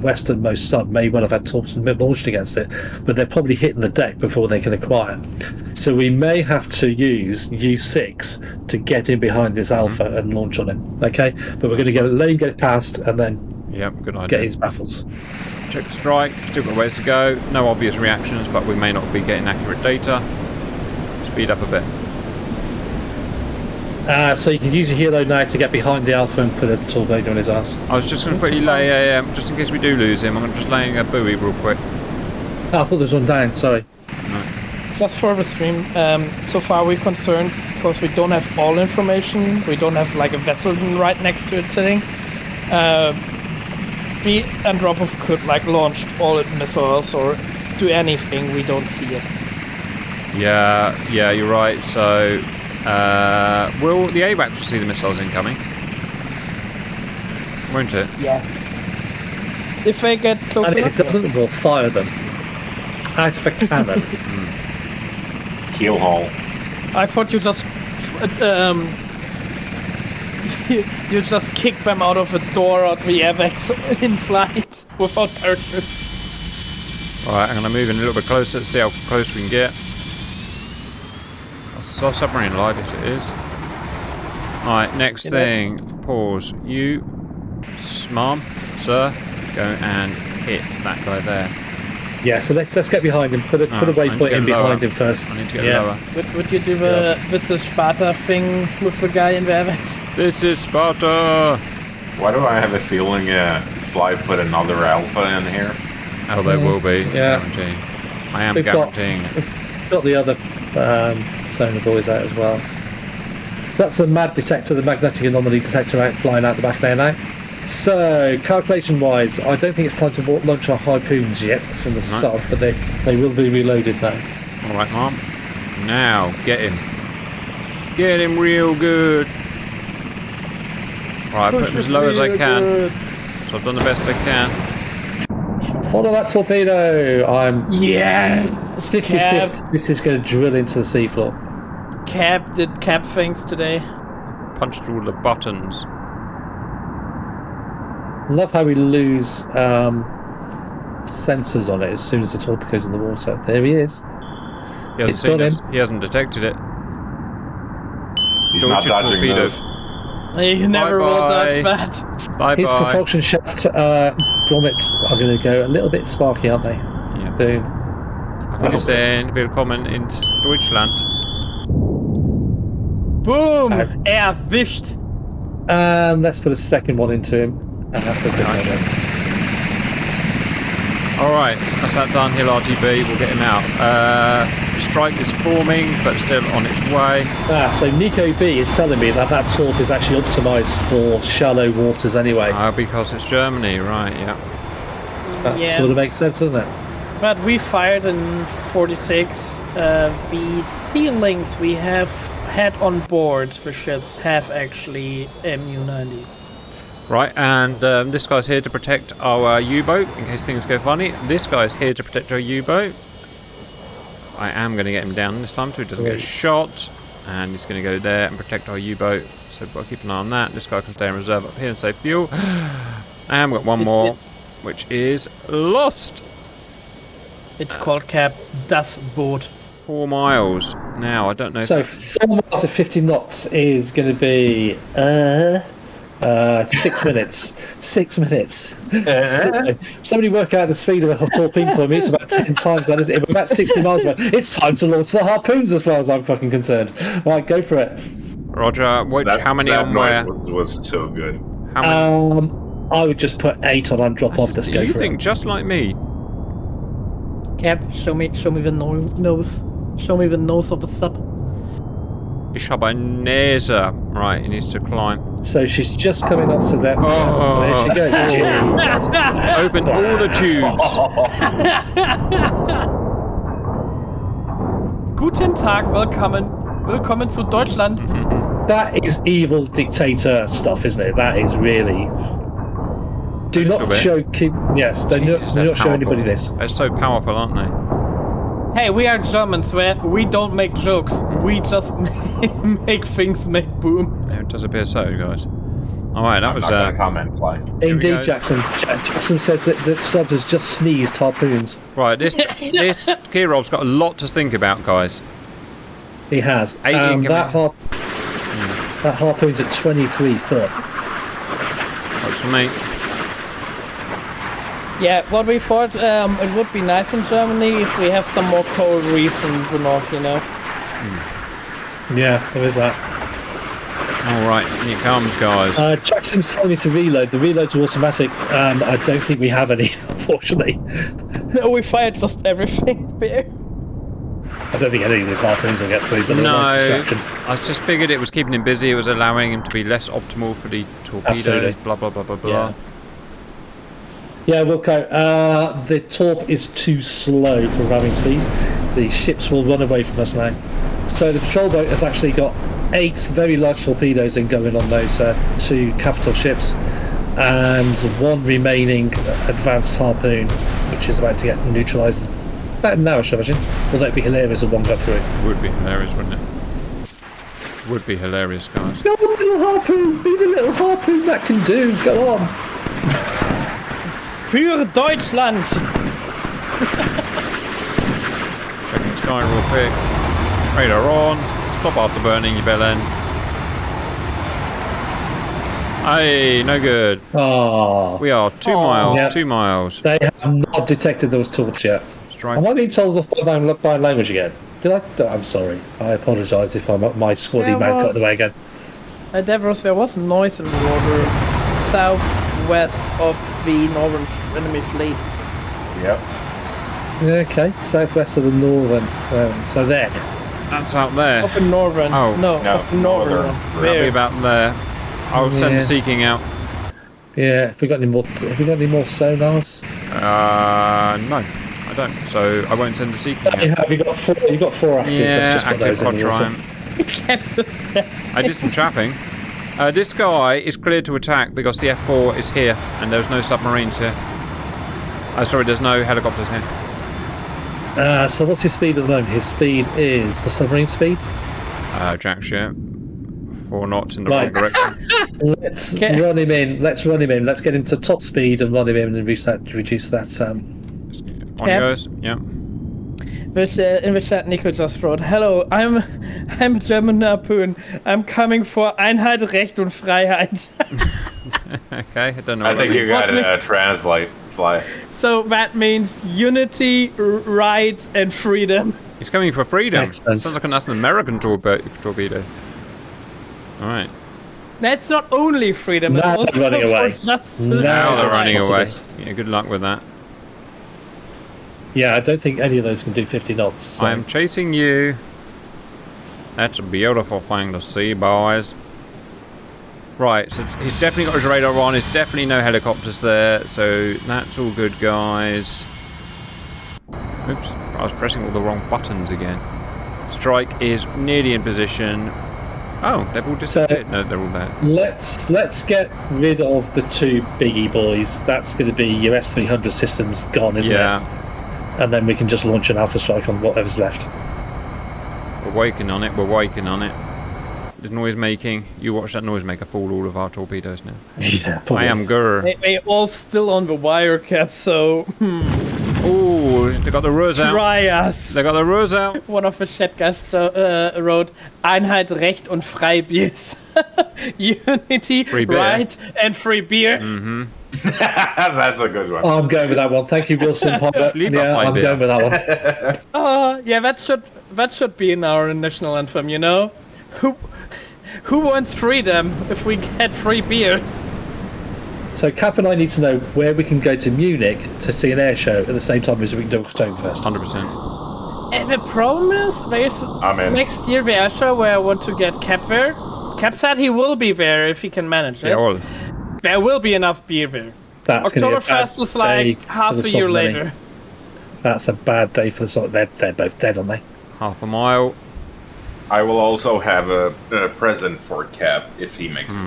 westernmost sub may well have had torps and been launched against it, but they're probably hitting the deck before they can acquire. So we may have to use U6 to get in behind this Alpha and launch on him. Okay, but we're going to let him get past and then Yep, good idea. get his baffles. Check the strike. Still got ways to go. No obvious reactions, but we may not be getting accurate data. Speed up a bit. So you can use your helo now to get behind the Alpha and put a torpedo on his ass. I was just going to quickly lay a, just in case we do lose him, I'm just laying a buoy real quick. Oh, I thought there's one down, sorry. Just for the stream, so far we're concerned because we don't have all information. We don't have like a vessel right next to it sitting. We Andropov could like launch all its missiles or do anything. We don't see it. Yeah, you're right. So, will the AWACS see the missiles incoming? Won't it? Yeah. If they get close And if enough. it doesn't, we'll fire them out of a cannon. Keel haul. I thought you just you just kick them out of a door of the AVEX in flight without parachute. Alright, I'm going to move in a little bit closer to see how close we can get. Is our submarine alive? Yes, it is. Alright, next thing. Pause. You, ma'am, sir, go and hit that guy there. Yeah, so let's get behind him. Put a I need to waypoint get in lower. behind him first. I need to get Yeah. lower. Would you do with the Sparta thing with the guy in the AVEX? This is Sparta! Why do I have a feeling Fly put another Alpha in here? Oh, there will be. Yeah. Guaranteeing. I am We've got- guaranteeing it. Got the other sonar boys out as well. So that's the MAD detector, the magnetic anomaly detector, out flying out the back there now. So, calculation-wise, I don't think it's time to launch our harpoons yet from the sub, but they will be reloaded now. Alright, Mom. Now, get him. Get him real good. Right, put him as low as I can. So I've done the best I can. Follow that torpedo! I'm Yeah. 50-50. This is going to drill into the seafloor. Cap did Cap things today. Punched all the buttons. Love how we lose sensors on it as soon as the torpedo goes in the water. There he is. He hasn't It's seen got us. him. He hasn't detected it. He's not Dodge your dodging torpedoes. those. You never will Bye-bye. dodge that. Bye His bye. propulsion shaft grommets are going to go a little bit sparky, aren't they? Yeah. Boom. Auf Wiedersehen. Willkommen in Deutschland. Boom! Ow. Erwischt. And let's put a second one into him. And have a good Nice. one. Alright, that's that done. Hill RTB. We'll get him out. Strike is forming, but still on its way. So Nico B is telling me that torp is actually optimised for shallow waters anyway. Because it's Germany, right? Yeah. That Yeah. sort of makes sense, doesn't it? But we fired in 46. The ceilings we have had on board the ships have actually MU-90s. Right, and this guy's here to protect our U-boat in case things go funny. This guy's here to protect our U-boat. I am going to get him down this time so he doesn't get shot. And he's going to go there and protect our U-boat. So we'll keep an eye on that. This guy can stay in reserve up here and save fuel. And we've got one more, which is lost. It's called Cap Das Boot. 4 miles. Now, I don't know. So 4 miles at 50 knots is going to be 6 minutes. 6 minutes. So, somebody work out the speed of a torpedo for me. It's about 10 times that, isn't it? We're about 60 miles away. It's time to launch the harpoons as far as I'm fucking concerned. Right, go for it. Roger. How many that on where? noise was so good. How many? I would just put 8 on and drop off. Let's go you for think it. just like me? Cap, show me the nose. Show me the nose of a sub. Ich habe ein Nase. Right, he needs to climb. So she's just coming up to that. Oh. There she goes. Jesus. Open all the tubes. Guten Tag, willkommen zu Deutschland. That is evil dictator stuff, isn't it? That is really. Do little not bit. show. Yes, do Jesus, they're not show powerful. anybody this. They're so powerful, aren't they? Hey, we are Germans, we don't make jokes. We just make things make boom. It does appear so, guys. All right, that was. Not gonna comment, Fly. we Indeed, go. Jackson. Jackson says that Sub has just sneezed harpoons. Right, this Kirov's got a lot to think about, guys. He has. 18 That harpoon's at 23 foot. Works for me. Yeah, what we thought, it would be nice in Germany if we have some more coal reefs in the north, you know? Yeah, there is that. All right, here it comes, guys. Jackson's telling me to reload. The reloads are automatic, and I don't think we have any, unfortunately. No, we fired just everything there. I don't think any of these harpoons will get through, but they're a nice distraction. I just figured it was keeping him busy. It was allowing him to be less optimal for the torpedoes. Absolutely. Blah blah blah blah blah. Yeah. Yeah, Wilco, the torp is too slow for ramming speed. The ships will run away from us now. So the patrol boat has actually got 8 very large torpedoes going on those 2 capital ships, and 1 remaining advanced harpoon, which is about to get neutralised about an hour, I imagine. Although it'd be hilarious if one got through. Would be hilarious, wouldn't it? Would be hilarious, guys. Go on, little harpoon! Be the little harpoon that can do! Go on! Für Deutschland! Checking the sky real quick. Radar on. Stop afterburning, you bell end. Hey, no good. Ah, We are 2 miles. Yeah. 2 miles. they have not detected those torps yet. Strike. Am I being told off by language again? Did I? I'm sorry. I apologise if my squaddy man got in the way again. Devros, there was noise in the water southwest of the northern enemy fleet. Yep. Okay, southwest of the northern. So there. That's out there. Up in northern. Oh, no, no, up in northern. northern. That'll be There. about there. I'll send Yeah. the seeking out. Yeah. Have we got any more sonars? No, I don't. So I won't send the seeking out. Have you got 4? You've got 4 active. Yeah, Let's just put active those in the water. Quadrime. I did some trapping. This guy is cleared to attack because the F4 is here and there's no submarines here. Sorry, there's no helicopters here. So what's his speed at the moment? His speed is the submarine speed. Jack ship. 4 knots in the Right. wrong direction. Let's Okay. run him in. Let's get him to top speed and run him in and reduce that. On Yep. goes. Yeah. In which that Nico just wrote, "Hello, I'm a German harpoon. I'm coming for Einheit, Recht und Freiheit." Okay, I don't know. I what think that you means. got to translate, Fly. So that means unity, right, and freedom. He's coming for freedom. Excellent. Sounds like that's an American torpedo. All right. That's not only freedom, it's Now also they're running away. for justice. Now Now they're running What's away. this? Yeah, good luck with that. Yeah, I don't think any of those can do 50 knots. So. I am chasing you. That's a beautiful thing to see, boys. Right, so he's definitely got his radar on. There's definitely no helicopters there, so that's all good, guys. Oops, I was pressing all the wrong buttons again. Strike is nearly in position. Oh, they've all disappeared. No, they're all there. Let's get rid of the 2 biggie boys. That's going to be your S300 systems gone, isn't Yeah, it? And then we can just launch an alpha strike on whatever's left. we're working on it. We're working on it. There's noise making. You watch that noise maker fool all of our torpedoes now. Yeah, I am Gur. They all still on the wire cap, so Ooh, they got the rurs out. try us. They got the rurs out. One of the chat guys wrote, Einheit, Recht und Freibiers. Unity, Free beer. right, and free beer. That's a good one. I'm going with that one. Thank you, Wilson Potter. Leave Yeah, off my I'm beer. going with that one. Yeah, that should be in our national anthem, you know? Who wants freedom if we get free beer? So Cap and I need to know where we can go to Munich to see an air show at the same time as we can do Oktoberfest. 100%. The problem is, there's in. next year the Asher where I want to get Cap there. Cap said he will be there if he can manage it. Yeah, well, There will be enough beer there. That's going to be a bad Oktoberfest is day like for half the a year soft money. later. That's a bad day for the sort. They're both dead, aren't they? half a mile. I will also have a present for Cap if he makes it.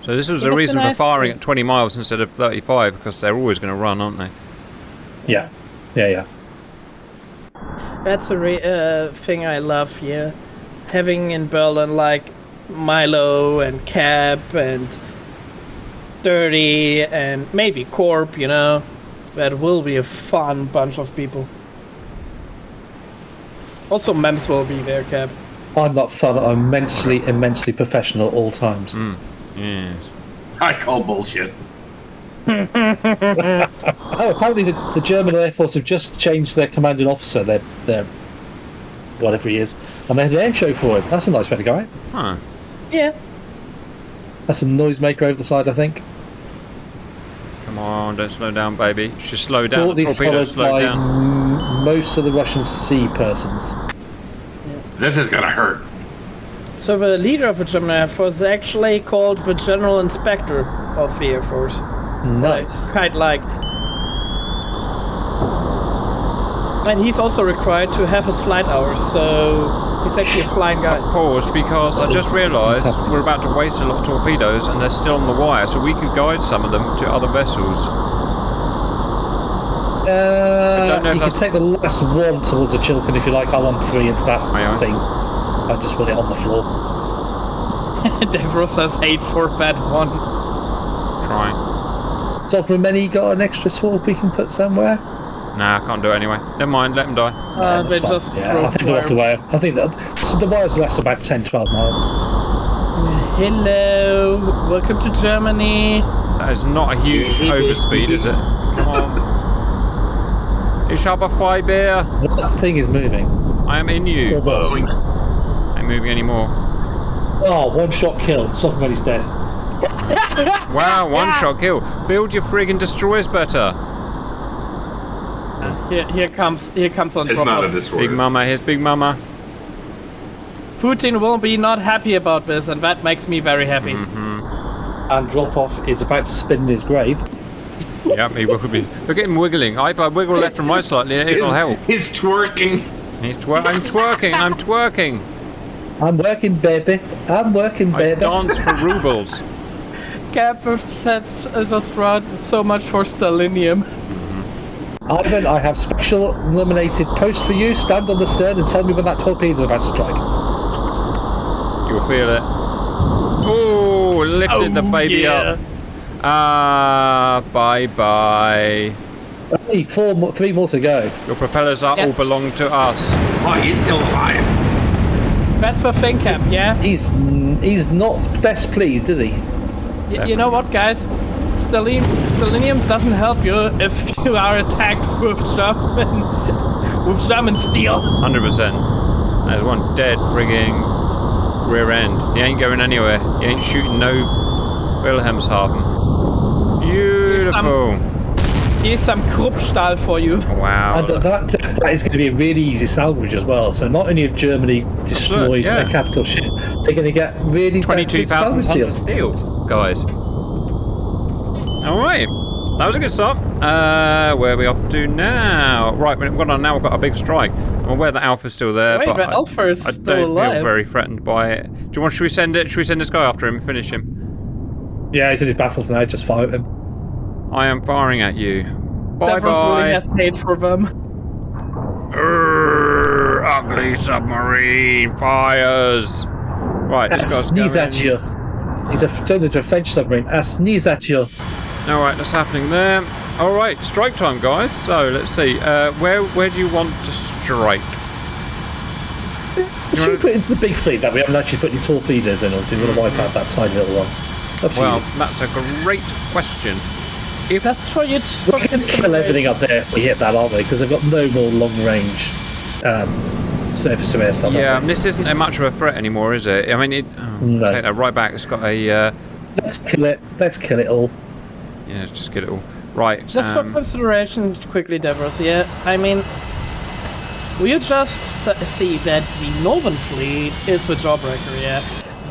So this was Yeah, the that's a reason for nice firing thing. at 20 miles instead of 35, because they're always going to run, aren't they? Yeah. Yeah. That's a thing I love here. Having in Berlin like Milo and Cap and Dirty and maybe Corp, you know. That will be a fun bunch of people. Also, Mems will be there, Cap. I'm not fun. I'm immensely professional at all times. Yes. I call bullshit. Oh, apparently the German Air Force have just changed their commanding officer, their whatever he is, and they had an air show for him. That's a nice way to go out. Huh. Yeah. That's a noisemaker over the side, I think. Come on, don't slow down, baby. Should slow down. Shortly The torpedo followed slow by down. most of the Russian sea persons. This is gonna hurt. So the leader of the German Air Force is actually called the General Inspector of the Air Force. Nice. Quite like. And he's also required to have his flight hours, so he's actually a flying guy. Pause, because I just realised we're about to waste a lot of torpedoes and they're still on the wire, so we could guide some of them to other vessels. don't know if You can that's- take the last one towards the Chilcon if you like. I want 3 into that Aye, aye. thing. I just put it on the floor. Devros has 8 for that one. Try. So, from many got an extra sword we can put somewhere? Nah, I can't do it anyway. Never mind, let them die. They That's just fine. Yeah, I broke think they're off the wire. wire. I think that so the wire's less about 10-12 miles. Hello, welcome to Germany. That is not a huge overspeed, is it? Come on. Ich habe Freibier. That thing is moving. I am in you. Almost. Ain't moving anymore. Oh, 1-shot kill. Softmary's dead. Wow, one shot kill. Build your friggin' destroyers better. Here comes on It's top not a of- destroyer. Big Mama, here's Big Mama. Putin will be not happy about this, and that makes me very happy. And Drop-Off is about to spin in his grave. Yep, he will be. Look at him wiggling. If I wiggle left and right slightly, it'll help. He's twerking. I'm twerking, I'm twerking. I'm working, baby. I'm working, I baby. dance for rubles. Cap sets just right so much for Stalinium. Ivan, I have special nominated post for you. Stand on the stern and tell me when that torpedo's about to strike. You'll feel it. Ooh, lifted the baby up. Bye-bye. Only 3 more to go. Your propellers all belong to us. Oh, he's still alive. That's the thing, Cap, yeah? He's not best pleased, is he? You know what, guys? Stalinium doesn't help you if you are attacked with German steel. 100%. There's one dead frigging rear end. He ain't going anywhere. He ain't shooting no Wilhelmshaven. Beautiful. Here's some Kruppstahl for you. Wow. And that is going to be a really easy salvage as well. So not only have Germany destroyed yeah. their capital ship, they're going to get really 22,000 salvage tons of deals. steel, guys. All right, that was a good start. Where are we off to now? Right, we've got a big strike. I'm aware that Alpha's still there, Wait, but but Alpha is I still don't alive. feel very threatened by it. Should we send it? Should we send this guy after him and finish him? Yeah, he's in his battle tonight. Just fire at him. I am firing at you. Bye Devros really bye. has hate for them. Ugly submarine fires. Right, this guy's Sneeze going. at you. He's turned into a French submarine. I sneeze at you. All right, that's happening there. All right, strike time, guys. So let's see. Where do you want to strike? Should we put it into the big fleet that we haven't actually put any torpedoes in, or do we want to wipe out that tiny little one? Up to Well, you. that's a great question. That's for you to We're going to kill everything up there if we hit that, aren't we? Because they've got no more long-range surface-to-air stuff. Yeah, this isn't much of a threat anymore, is it? I mean, No. take that right back. It's got a. Let's kill it. Let's kill it all. Yeah, let's just get it all right. Just for consideration, quickly, Devros, yeah? I mean, We just see that the Northern fleet is the Jawbreaker, yeah.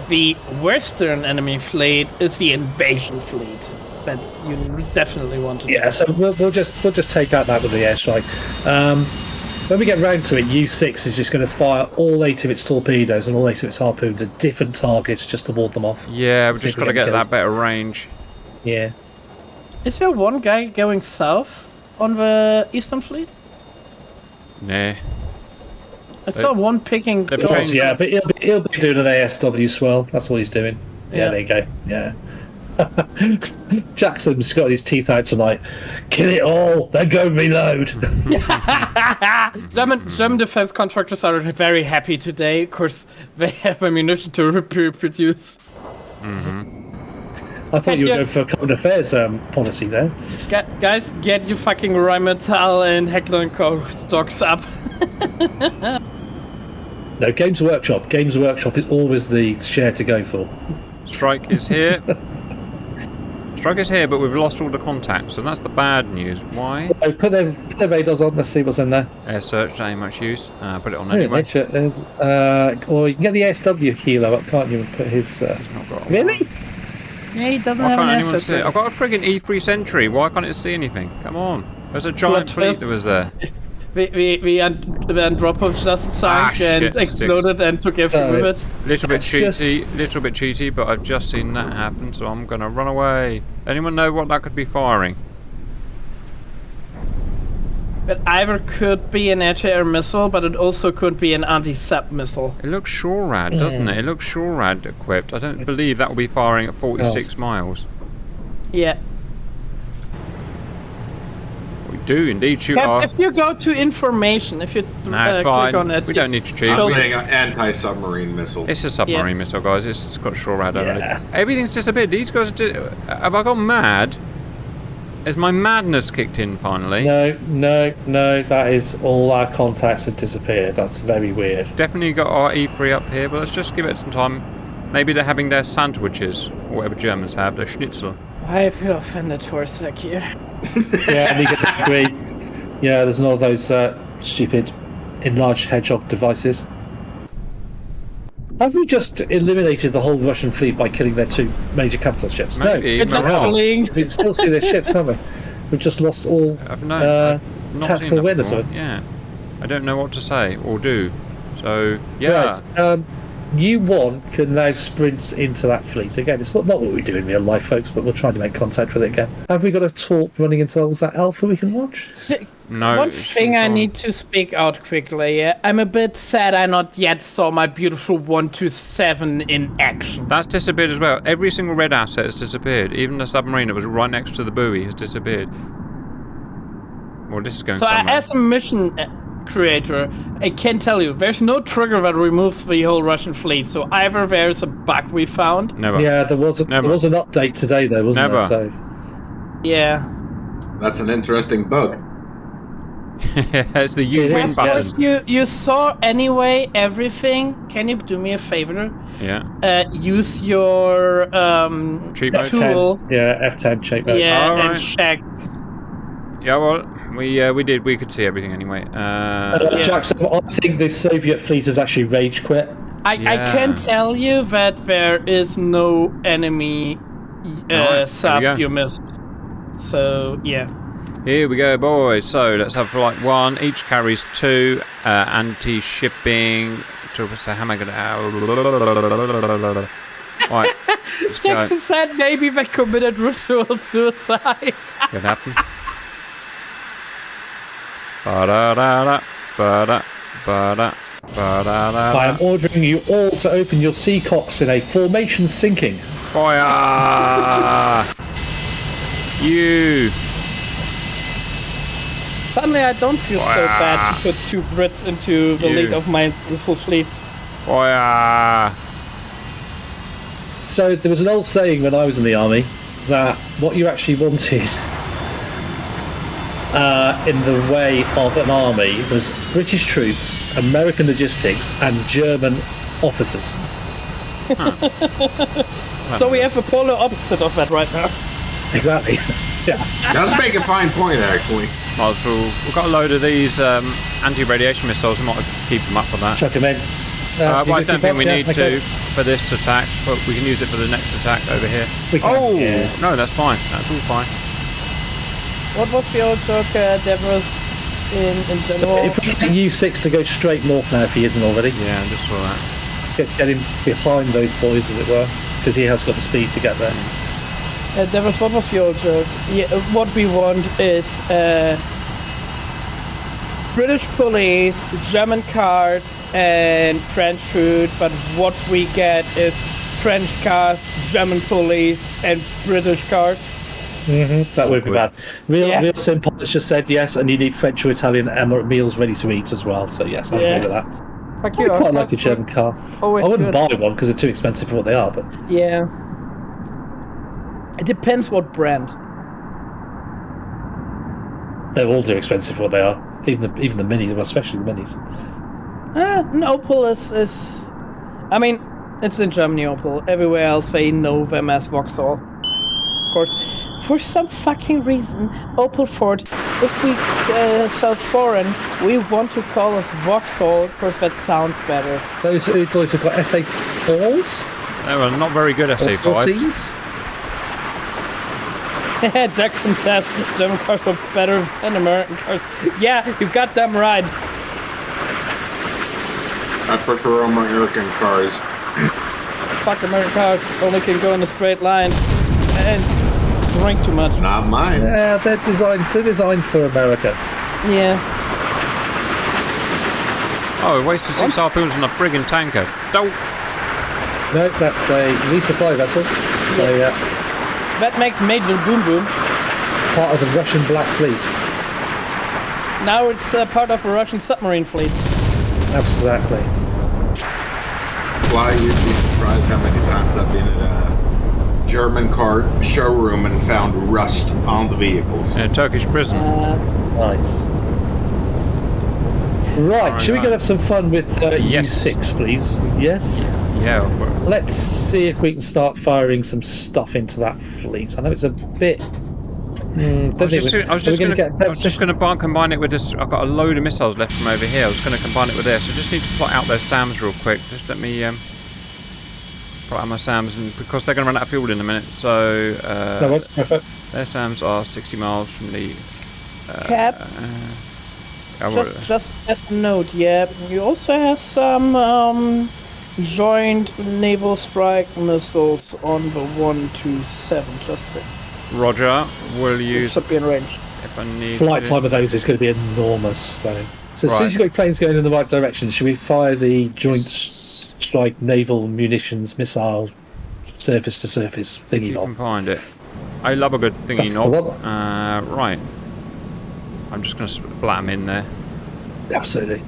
The Western enemy fleet is the invasion fleet that you definitely want to do. Yeah, so we'll just take out that with the airstrike. When we get round to it, U6 is just going to fire all 8 of its torpedoes and all 8 of its harpoons at different targets just to ward them off. Yeah, we've just got to get that better range. Yeah. Is there one guy going south on the Eastern fleet? Nah. I saw one picking. Yeah, but he'll be doing an ASW swell. That's what he's doing. Yeah, there you go. Yeah. Jackson's got his teeth out tonight. Kill it all, then go reload. German defense contractors are very happy today. Of course, they have ammunition to reproduce. I thought you were going for a current affairs policy there. Guys, get your fucking Rheinmetall and Heckler & Co. stocks up. No, Games Workshop. Games Workshop is always the share to go for. Strike is here. Strike is here, but we've lost all the contacts, so that's the bad news. Why? So put their radars on. Let's see what's in there. Air search, ain't much use. Put it on anyway. Or you can get the ASW helo up, can't you? And put his. Not got Really? Yeah, he doesn't Why have can't an anyone asset. see it? I've got a friggin' E3 Sentry. Why can't it see anything? Come on. There's a giant fleet that was there. The Andropov just sank and shit, exploded and took everything with it. Little bit cheaty, but I've just seen that happen, so I'm gonna run away. Anyone know what that could be firing? It either could be an anti-air missile, but it also could be an anti-sub missile. It looks SHORAD, doesn't it? It looks SHORAD equipped. I don't believe that will be firing at 46 miles. Yeah. We do indeed shoot our... If you go to information, if you it's fine. click on it, We don't need to cheat. I'm saying an anti-submarine missile. It's a submarine missile, guys. It's got SHORAD only. Yeah. Everything's disappeared. These guys have I gone mad? Has my madness kicked in finally? No. That is all our contacts have disappeared. That's very weird. Definitely got our E3 up here, but let's just give it some time. Maybe they're having their sandwiches, or whatever Germans have, their schnitzel. I feel offended for a sec here. Yeah, and you can agree. Yeah, there's none of those stupid enlarged hedgehog devices. Have we just eliminated the whole Russian fleet by killing their 2 major capital ships? Maybe. No, It's a Morale. fling. we can still see their ships, haven't we? We've just lost all I've not seen tactical that awareness of before. it. Yeah. I don't know what to say or do. So, yeah. Right. U1 can now sprint into that fleet. Again, it's not what we do in real life, folks, but we're trying to make contact with it again. Have we got a talk running into that alpha we can watch? No. One it's thing I gone. need to speak out quickly. I'm a bit sad I not yet saw my beautiful 127 in action. That's disappeared as well. Every single red asset has disappeared. Even the submarine that was right next to the buoy has disappeared. Well, this is going So somewhere. as a mission creator, I can tell you, there's no trigger that removes the whole Russian fleet. So either there's a bug we found. Never. Yeah, there was an update today, though, wasn't Never. there? So Yeah. That's an interesting bug. It's the U It win is, button. Of course, you saw anyway everything. Can you do me a favor? Yeah. Use your Cheat mode. tool. F10 check that. Yeah, Alright. and check. Yeah, well, we did. We could see everything anyway. Jackson, I think this Soviet fleet has actually rage quit. I Yeah. can tell you that there is no enemy Alright, sub there we go. you missed. So yeah. Here we go, boys. So let's have flight 1. Each carries 2 anti-shipping. So how am I going to? Right. Let's go. Jackson said maybe they committed ritual suicide. Could happen. Ba-da-da-da, ba-da, ba-da, ba-da-da-da. I am ordering you all to open your seacocks in a formation sinking. Fire! You! Suddenly I don't feel so bad to put 2 Brits into the You. lead of my beautiful fleet. Fire! So there was an old saying when I was in the army that what you actually wanted in the way of an army was British troops, American logistics, and German officers. So we have a polar opposite of that right now. Exactly. Yeah. Does make a fine point, actually. Might as well, we've got a load of these anti-radiation missiles. We might keep them up for that. Chuck him in. Well, I don't think we need to for this attack, but we can use it for the next attack over here. We can, oh, yeah. no, that's fine. That's all fine. What was the old joke, Devros, in So general? if we can U6 to go straight north now, if he isn't already, Yeah, I just saw that. get him behind those boys, as it were, because he has got the speed to get there. Devros, what was the old joke? Yeah, what we want is British police, German cars, and French food, but what we get is French cars, German police, and British cars. That would be bad. Real simple. It's just said yes, and you need French or Italian meals ready to eat as well. So yes, I agree with that. Fuck I you. quite like the German car. Always I wouldn't good. buy one because they're too expensive for what they are. But Yeah. It depends what brand. they're all too expensive for what they are. Even the mini, well, especially the minis. An Opel is. I mean, it's in Germany, Opel. Everywhere else, they know them as Vauxhall. Of course. For some fucking reason, Opel Ford, if we sell foreign, we want to call us Vauxhall because that sounds better. Those boys have got SA4s They were not very good or SA5s. 14s. Jackson says German cars are better than American cars. Yeah, you got them right. I prefer American cars. Fuck American cars, only can go in a straight line and drink too much. Not mine. Yeah, they're designed for America. Yeah. Oh, we wasted 6 harpoons on a friggin' tanker. Don't. No, that's a resupply vessel. So yeah, That makes Major Boom Boom. part of the Russian Black Fleet. Now it's part of a Russian submarine fleet. Exactly. Fly, you'd be surprised how many times I've been at a German car showroom and found rust on the vehicles. In a Turkish prison. Nice. Right, should we go have some fun with Yes. U6, please? Yes. Yeah. But Let's see if we can start firing some stuff into that fleet. I know it's a bit. I was just going to combine it with this. I've got a load of missiles left from over here. I was going to combine it with this. I just need to plot out those SAMs real quick. Just let me plot out my SAMs, and because they're going to run out of fuel in a minute. So Perfect. their SAMs are 60 miles from the. Cap, I wrote it. just as a note, yeah, you also have some joint naval strike missiles on the 127, just saying. Roger. Will Which use should be in range. if I need. Flight to. time of those is going to be enormous. So as soon Right. as you've got your planes going in the right direction, should we fire the joint strike naval munitions missile surface to surface thingy You bob? can find it. I love a good thingy That's the knob. one. Right. I'm just going to splat them in there. Absolutely.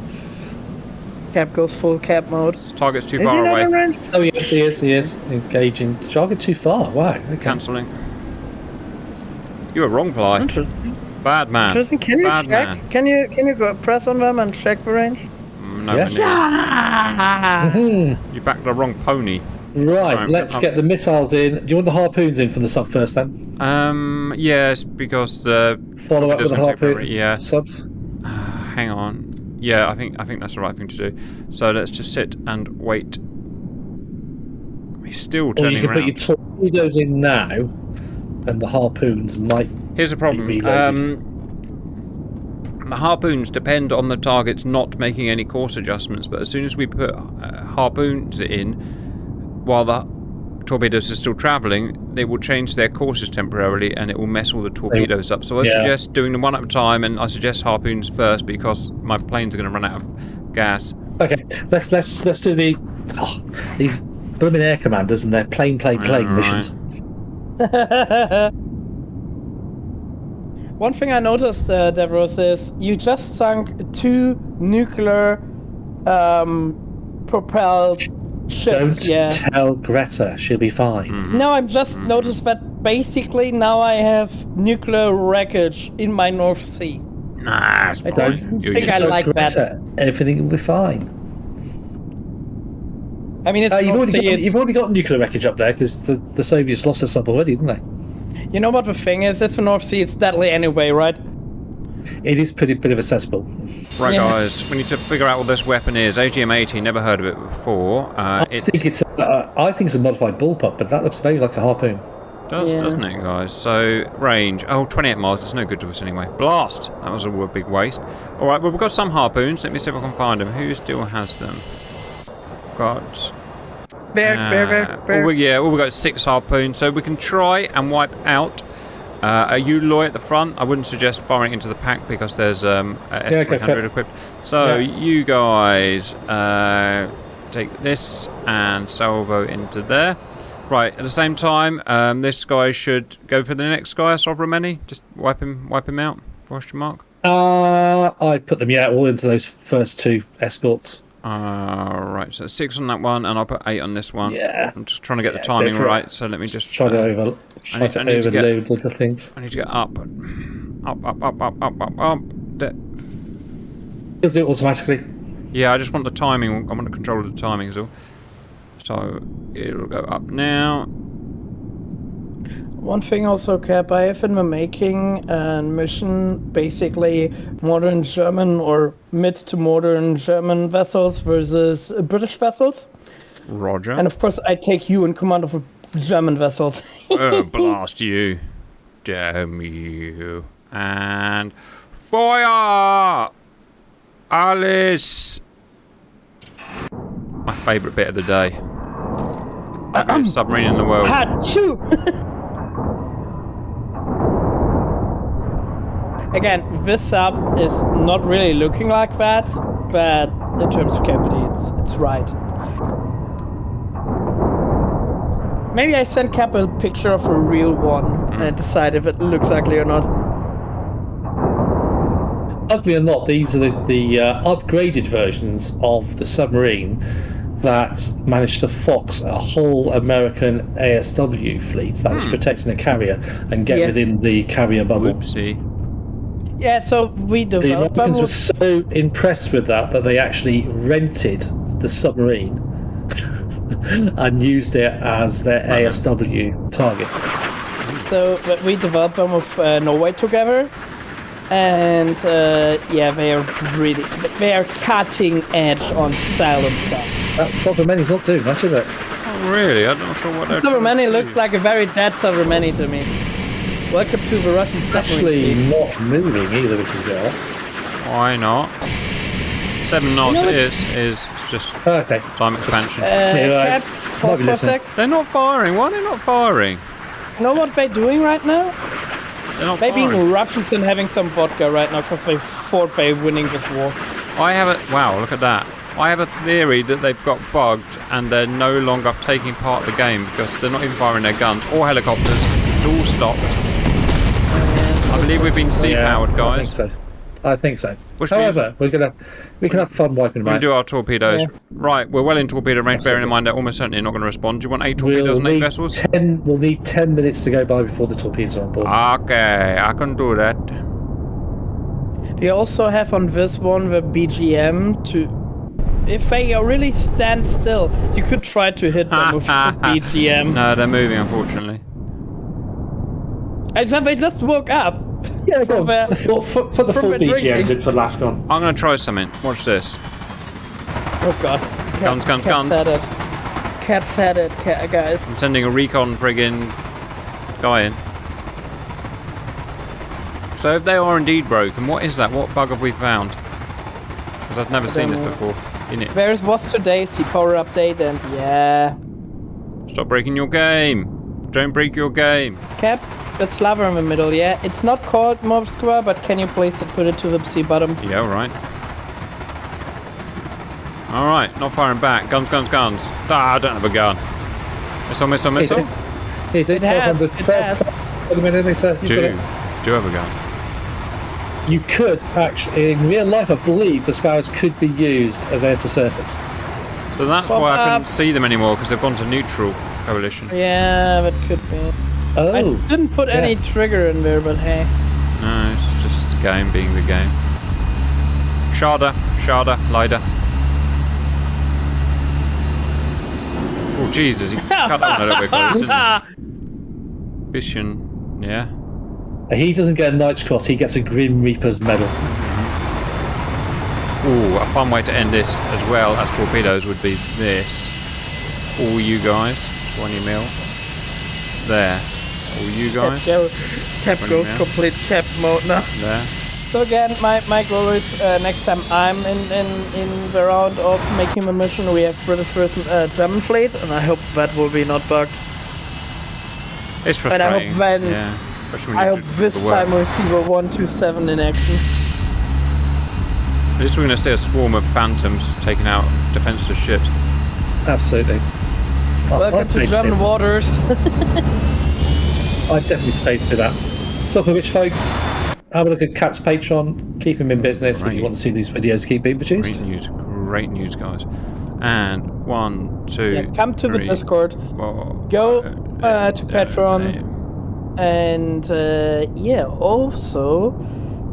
Cap goes full cap mode. This target's too Is he far not in away. range? Oh yes, he is engaging. Target too far. Wow. Okay. Cancelling. You were wrong, Fly. Interesting. Bad man. Interesting. Can you Bad check? man. Can you go press on them and check the range? No, Yeah. you backed the wrong pony. Right. Right, Let's get the missiles in. Do you want the harpoons in from the sub first then? Yes, because the Follow up with the gonna take harpoon forever, yeah. subs. hang on. Yeah, I think that's the right thing to do. So let's just sit and wait. He's still Or you turning can around. put your torpedoes in now, and the harpoons might. Here's the problem. be reloaded. The harpoons depend on the targets not making any course adjustments, but as soon as we put harpoons in, while the torpedoes are still travelling, they will change their courses temporarily, and it will mess all the torpedoes up. So I suggest doing them one at a time, and I suggest harpoons first because my planes are going to run out of gas. Okay, let's do these blooming air commanders and their plane missions. One thing I noticed, Devros, is you just sunk 2 nuclear propelled ships. Don't tell Greta, she'll be fine. No, I've just noticed that basically now I have nuclear wreckage in my North Sea. Nah, it's I fine. don't You think just- I like that. Greta, everything will be fine. I mean, it's North Sea. You've already got nuclear wreckage up there because the Soviets lost a sub already, didn't they? You know what the thing is? It's the North Sea. It's deadly anyway, right? It is pretty bit of a cesspool. Right, Yeah. guys, we need to figure out what this weapon is. AGM-80, never heard of it before. I think it's a modified bullpup, but that looks very like a harpoon. Does, Yeah. doesn't it, guys? So, range. Oh, 28 miles. It's no good to us anyway. Blast! That was a big waste. Alright, well, we've got some harpoons. Let me see if I can find them. Who still has them? Got... Bear. we've got 6 harpoons, so we can try and wipe out a Uloy at the front. I wouldn't suggest firing into the pack because there's a S300 equipped. So, you guys take this and salvo into there. Right, at the same time, this guy should go for the next guy, Sovereign. Just wipe him out, question mark. I put them, all into those first 2 escorts. Right, so 6 on that one, and I'll put 8 on this one. Yeah. I'm just trying to get the timing right, so let me just... Try to overload little things. I need to get up. Up. He'll do it automatically. Yeah, I just want the timing. I want to control the timing is all. So, it'll go up now. One thing also, Cap, I have been making a mission, basically modern German or mid to modern German vessels versus British vessels. Roger. And of course, I take you in command of German vessels. Blast you. Damn you. And fire! Alice! My favourite bit of the day. Biggest submarine in the world. Achoo! Again, this sub is not really looking like that, but in terms of capacity, it's right. Maybe I send Cap a picture of a real one and decide if it looks ugly or not. Ugly or not, these are the upgraded versions of the submarine that managed to fox a whole American ASW fleet that was protecting a carrier and get within the carrier bubble. Oopsie. Yeah, so we The developed Americans were so impressed with that they actually rented the submarine and used it as their ASW target. So we developed them with Norway together, and they are cutting edge on silent stuff. That Sovereign not doing much, is it? Oh, really? I'm not sure what they're Sovereign looks like a very dead Sovereign to me. Welcome to the Russian It's submarine. actually not moving either, which is good. Why not? 7 knots You know is it's just Okay. time expansion. Cap, pause for a sec. They're not firing. Why are they not firing? You know what they're doing right now? They're not They're being firing. Russians and having some vodka right now because they thought they're winning this war. I have a... Wow, look at that. I have a theory that they've got bugged and they're no longer taking part of the game because they're not even firing their guns or helicopters. It's all stopped. I believe we've been sea-powered, guys. I think so. Which However, we can have fun wiping them We out. do our torpedoes. Yeah. Right, we're well in torpedo range, bearing in mind they're almost certainly not going to respond. Do you want 8 torpedoes and 8 vessels? We'll need 10 minutes to go by before the torpedoes are on board. Okay, I can do that. We also have on this one the BGM to... If they really stand still, you could try to hit them with the BGM. No, they're moving, unfortunately. They just woke up. Yeah, go on. From, Put the from full the drinking. BGMs in for Lafcon. I'm going to try something. Watch this. Oh god. Guns, guns, Cap guns. said it. Cap said it, guys. I'm sending a recon friggin' guy in. So if they are indeed broken, what is that? What bug have we found? Because I've never seen this before. In it. There's was today's power update, and yeah. Stop breaking your game. Don't break your game. Cap, it's lava in the middle, yeah? It's not called Moskva, but can you please put it to the sea bottom? Yeah, alright. Alright, not firing back. Guns, guns, guns. Ah, I don't have a gun. Missile, missile, missile. He did. It has, 1200. it has. Wait a minute, it's, you've got it. Do have a gun. You could actually, in real life, I believe the Sparrows could be used as air to surface. So that's Well, why I couldn't see them anymore, because they've gone to neutral coalition. Yeah, that could be. Oh, I didn't put any trigger in there, but hey. No, it's just the game being the game. Sharda, Lida. Oh, Jesus, he cut that one a little bit close, didn't he? Bishan, yeah. He doesn't get a Knight's Cross, he gets a Grim Reaper's medal. Ooh, a fun way to end this as well as torpedoes would be this. All you guys, 20 mil. There. All you guys. Cap goes complete cap mode now. There. So again, my goal is next time I'm in the round of making a mission, we have British versus German fleet, and I hope that will be not bugged. It's frustrating. And I hope then, yeah. I hope this time we see the 127 in action. At least we're going to see a swarm of phantoms taking out defenseless ships. Absolutely. Welcome to German waters. I'd definitely space to that. Talking of which, folks, have a look at Cap's Patreon. Keep him in business if you want to see these videos keep being produced. Great news, guys. And 1, 2, yeah, come to 3, the Discord. 4, Go to Patreon. And yeah, also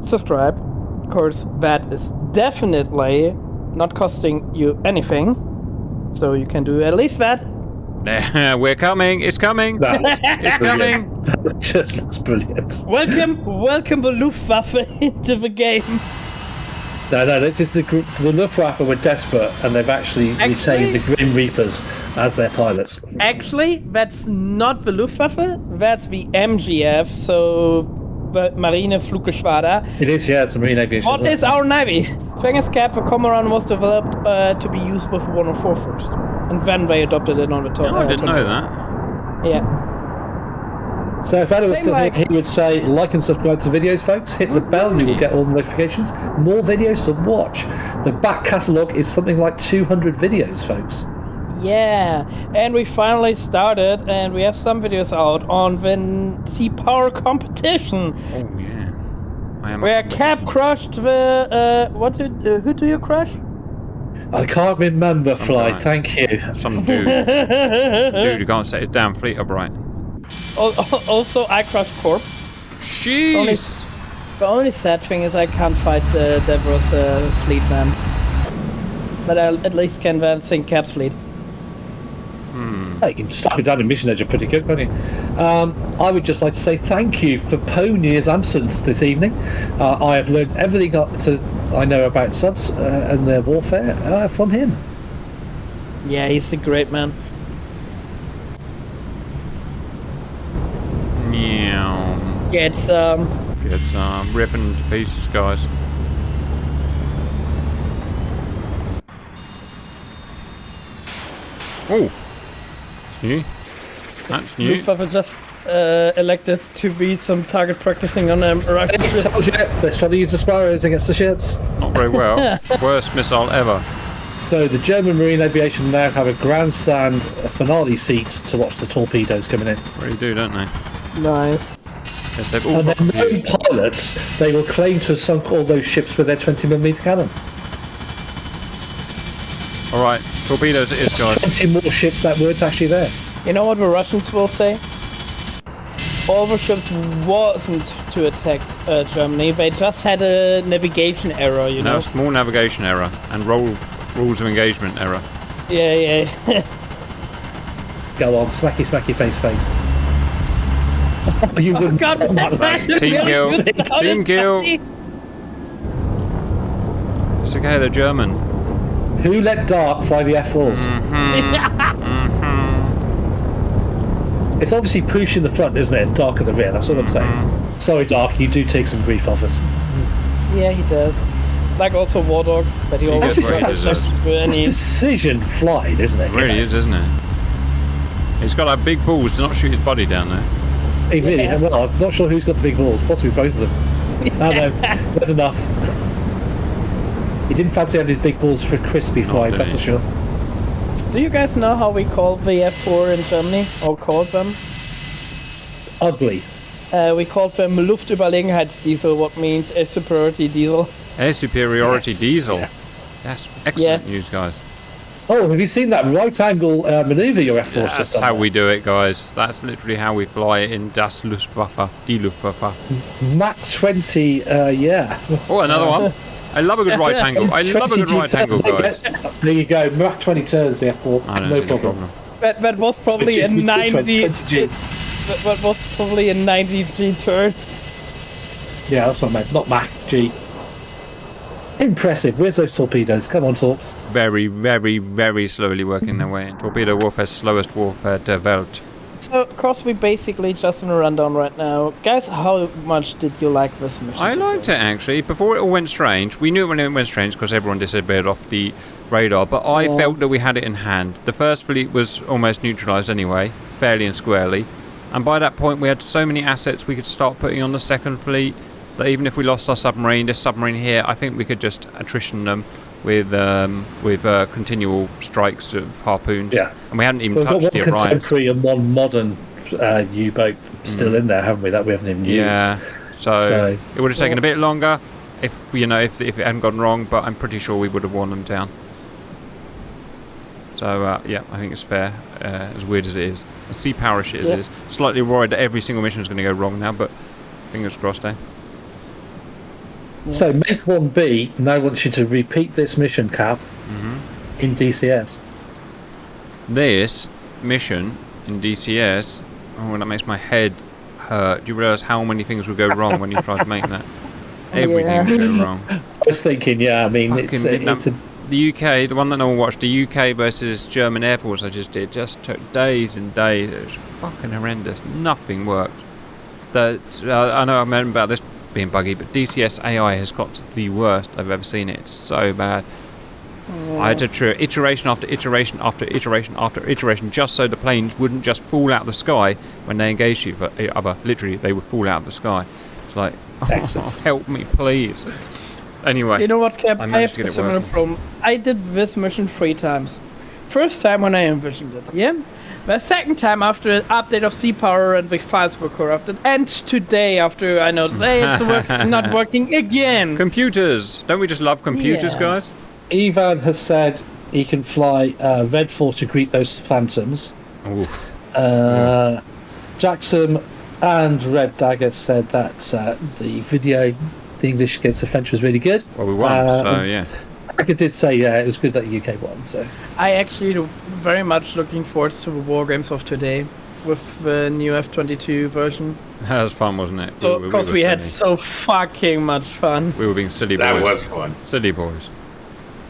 subscribe. Of course, that is definitely not costing you anything. So you can do at least that. We're coming. It's coming. It's coming. That just looks brilliant. Welcome the Luftwaffe into the game. No, it's just the Luftwaffe were desperate, and they've actually retained the Grim Reapers as their pilots. Actually, that's not the Luftwaffe. That's the MGF. So the Marine Fluggeschwader. It is, yeah. It's a marine aviation. What is our navy? Thing is, Cap, the Cormoran was developed to be used with 104 first, and then they adopted it on the top. I didn't know that. Yeah. So if Adam was still here, he would say, like and subscribe to the videos, folks. Hit the bell and you will get all the notifications. More videos to watch. The back catalogue is something like 200 videos, folks. Yeah, and we finally started, and we have some videos out on the Sea Power competition. Oh yeah. Where Cap crushed the who do you crush? I can't remember, Fly. Right. Thank you. Some dude who can't set his damn fleet upright. Also, I crushed Corp. Jeez. The only sad thing is I can't fight the Devros fleet, man. But I at least can then sink Cap's fleet. You can slap it down in Mission Edge pretty good, can't you? I would just like to say thank you for Ponier's absence this evening. I have learned everything I know about subs and their warfare from him. Yeah, he's a great man. Meow. Get some. Ripping to pieces, guys. Oh. New. That's new. Luftwaffe just elected to be some target practicing on Russian ships. Let's try to use the Sparrows against the ships. Not very well. Worst missile ever. So the German Marine Aviation now have a grandstand finale seat to watch the torpedoes coming in. Really do, don't they? Nice. Yes, they've all And got then no confused. pilots, they will claim to have sunk all those ships with their 20mm cannon. Alright, torpedoes it is, guys. 20 more ships that weren't actually there. You know what the Russians will say? All the ships wasn't to attack Germany. They just had a navigation error, you know? No, small navigation error and rules of engagement error. Yeah. Go on, smacky, face. You wouldn't. God, Team kill. Team kill. It's okay, they're German. Who let Dark fly the F4s? It's obviously Poosh in the front, isn't it? And Dark at the rear, that's what I'm saying. Sorry, Dark, you do take some grief off us. Yeah, he does. Like also War Dogs, but he always gets runs what he deserves. to any... Precision flying, isn't it? It really is, isn't it? He's got like big balls to not shoot his body down there. He really, well, I'm not sure who's got the big balls, possibly both of them. I know, not enough. He didn't fancy having his big balls for crispy flying, that's for sure. Do you guys know how we call the F4 in Germany? Or called them? Ugly. We called them Luftüberlegenheitsdiesel, what means a superiority diesel. Air superiority diesel. Yeah. That's excellent news, guys. Oh, have you seen that right angle manoeuvre your F4's just That's done how there? we do it, guys. That's literally how we fly in Das Luftwaffe, Die Luftwaffe. Mach 20, yeah. Oh, another one. I love a good right angle. I love a good right angle, guys. There you go, Mach 20 turns the F4, I don't no think it's a problem. That was probably a 90... 20G. That was probably a 90G turn. Yeah, that's what I meant. Not Mac, G. Impressive. Where's those torpedoes? Come on, Torps. Very, very, very slowly working their way in. Torpedo warfare's slowest warfare developed. So, of course, we basically just in a rundown right now. Guys, how much did you like this mission? I liked it, actually. Before it all went strange, we knew it when it went strange because everyone disappeared off the radar, but I felt that we had it in hand. The first fleet was almost neutralised anyway, fairly and squarely. And by that point, we had so many assets we could start putting on the second fleet that even if we lost our submarine, this submarine here, I think we could just attrition them with continual strikes of harpoons. Yeah. And we hadn't even We've got touched one the Orions. contemporary and one modern U-boat still in there, haven't we? That we haven't even used. Yeah. So it would have taken a bit longer if it hadn't gone wrong, but I'm pretty sure we would have worn them down. So yeah, I think it's fair. As weird as it is, as sea power shit as it is, slightly worried that every single mission is going to go wrong now, but fingers crossed, eh? So Make 1B now wants you to repeat this mission, Cap, in DCS. This mission in DCS, oh, that makes my head hurt. Do you realise how many things would go wrong when you try to make that? Everything would go wrong. I was thinking, yeah, I mean, it's a the UK, the one that no one watched, the UK versus German Air Force I just did, just took days and days. It was fucking horrendous. Nothing worked. I know I mentioned about this being buggy, but DCS AI has got the worst I've ever seen it. It's so bad. I had to try iteration after iteration after iteration after iteration just so the planes wouldn't just fall out of the sky when they engaged each other. Literally, they would fall out of the sky. It's like, help me, please. Anyway, you know what, Cap? I have to get a it similar working. problem. I did this mission 3 times. First time when I envisioned it, yeah? The second time after an update of sea power and the files were corrupted. And today after I noticed, hey, it's not working again. Computers. Don't we just love computers, guys? Ivan has said he can fly Red 4 to greet those phantoms. Oof. Jackson and Red Dagger said that the video, the English against the French, was really good. Well, we won, so yeah. Dagger did say, yeah, it was good that the UK won. So I actually very much looking forward to the war games of today with the new F-22 version. That was fun, wasn't it? Because we had so fucking much fun. We were being silly boys. That was fun. Silly boys.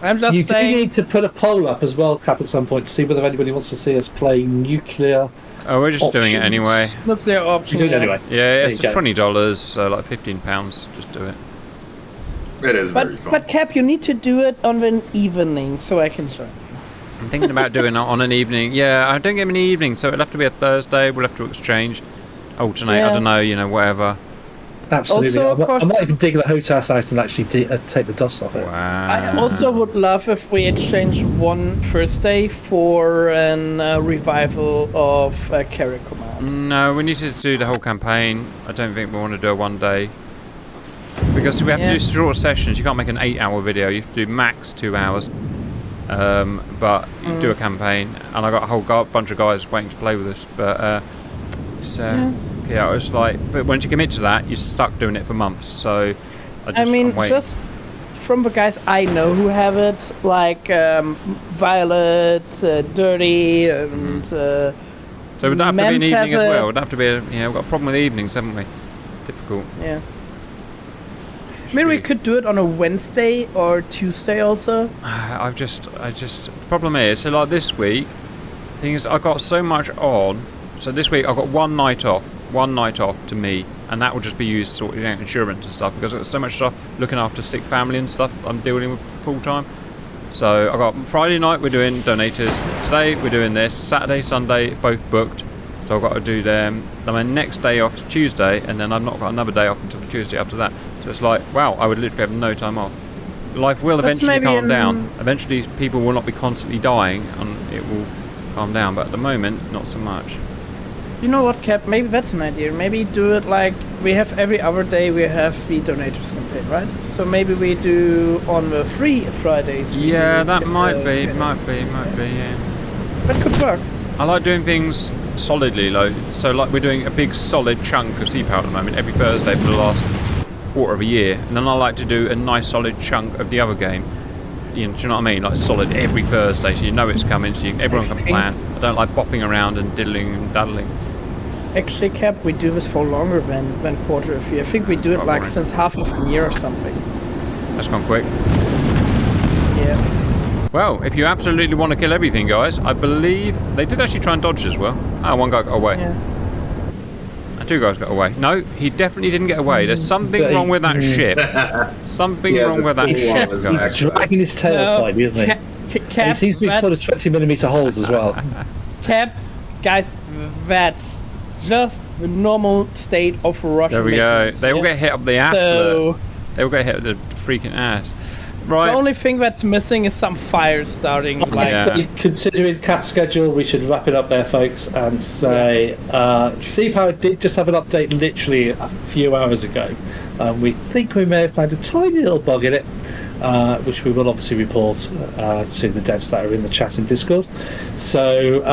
I'm just you saying. do need to put a poll up as well, Cap, at some point to see whether anybody wants to see us play nuclear. Oh, we're just doing it anyway. Nuclear option. You're doing it anyway. Yeah, it's just $20, so like £15. Just do it. It is very fun. But Cap, you need to do it on an evening so I can join. I'm thinking about doing it on an evening. Yeah, I don't get many evenings, so it'll have to be a Thursday. We'll have to exchange, alternate. Yeah. I don't know, whatever. Absolutely. Also, of course- I might even dig the hotel site and actually take the dust off it. Wow. I also would love if we exchange one Thursday for a revival of Carrier Command. No, we need to do the whole campaign. I don't think we want to do a one day. Because we have to do short sessions. You can't make an 8-hour video. You have to do max 2 hours. But you do a campaign. And I got a whole bunch of guys waiting to play with us. But yeah, it's like, but once you commit to that, you're stuck doing it for months. So I'm waiting. Just from the guys I know who have it, like Violet, Dirty, and so would that have to be an Mems evening has as a- well? Would have to be we've got a problem with evenings, haven't we? Difficult. yeah. Maybe we could do it on a Wednesday or Tuesday also. The problem is, so like this week, thing is, I got so much on. So this week I've got one night off to me, and that will just be used sorting out insurance and stuff because I've got so much stuff looking after sick family and stuff I'm dealing with full time. So I got Friday night we're doing donators, today we're doing this, Saturday, Sunday both booked, so I've got to do them. Then my next day off is Tuesday, and then I've not got another day off until the Tuesday after that. So it's like, wow, I would literally have no time off. Life will eventually calm down. Eventually people will not be constantly dying and it will calm down, but at the moment not so much. You know what, Cap? Maybe that's an idea. Maybe do it like we have every other day we have the donators campaign, right? So maybe we do on the free Fridays. Yeah, that might be, yeah. That could work. I like doing things solidly, so like we're doing a big solid chunk of sea power at the moment every Thursday for the last quarter of a year, and then I like to do a nice solid chunk of the other game. Do you know what I mean? Like solid every Thursday, so you know it's coming, so everyone can plan. I don't like bopping around and diddling and daddling. actually, Cap, we do this for longer than quarter of a year. I think we do it like since half of a year or something. That's gone quick. Yeah. Well, if you absolutely want to kill everything, guys, I believe they did actually try and dodge as well. Ah, one guy got away. Yeah. And two guys got away. No, he definitely didn't get away. There's something wrong with that ship. Something wrong with that ship, guys. He's dragging his tail slightly, isn't he? Cap, And he seems to be full of 20mm holes as well. Cap, guys, that's just the normal state of Russian There we go. maintenance, They all get hit up the ass. So, Look. They all get hit up the freaking ass. Right. the only thing that's missing is some fire starting. Like, Yeah. I think, considering Cap's schedule, we should wrap it up there, folks, and say Sea Power did just have an update literally a few hours ago. We think we may have found a tiny little bug in it, which we will obviously report to the devs that are in the chat and Discord. So,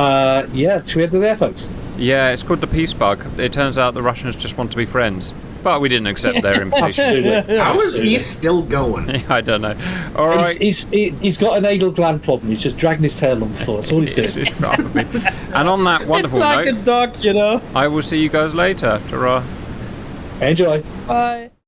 yeah, should we end it there, folks? Yeah, it's called the peace bug. It turns out the Russians just want to be friends. But we didn't accept their invitation. Absolutely. How is he still going? I don't know. All right. He's got an anal gland problem. He's just dragging his tail on the floor. That's all he's doing. It's probably. And on that wonderful it's like note, a dog, you know. I will see you guys later. Ta-ra. Enjoy. Bye.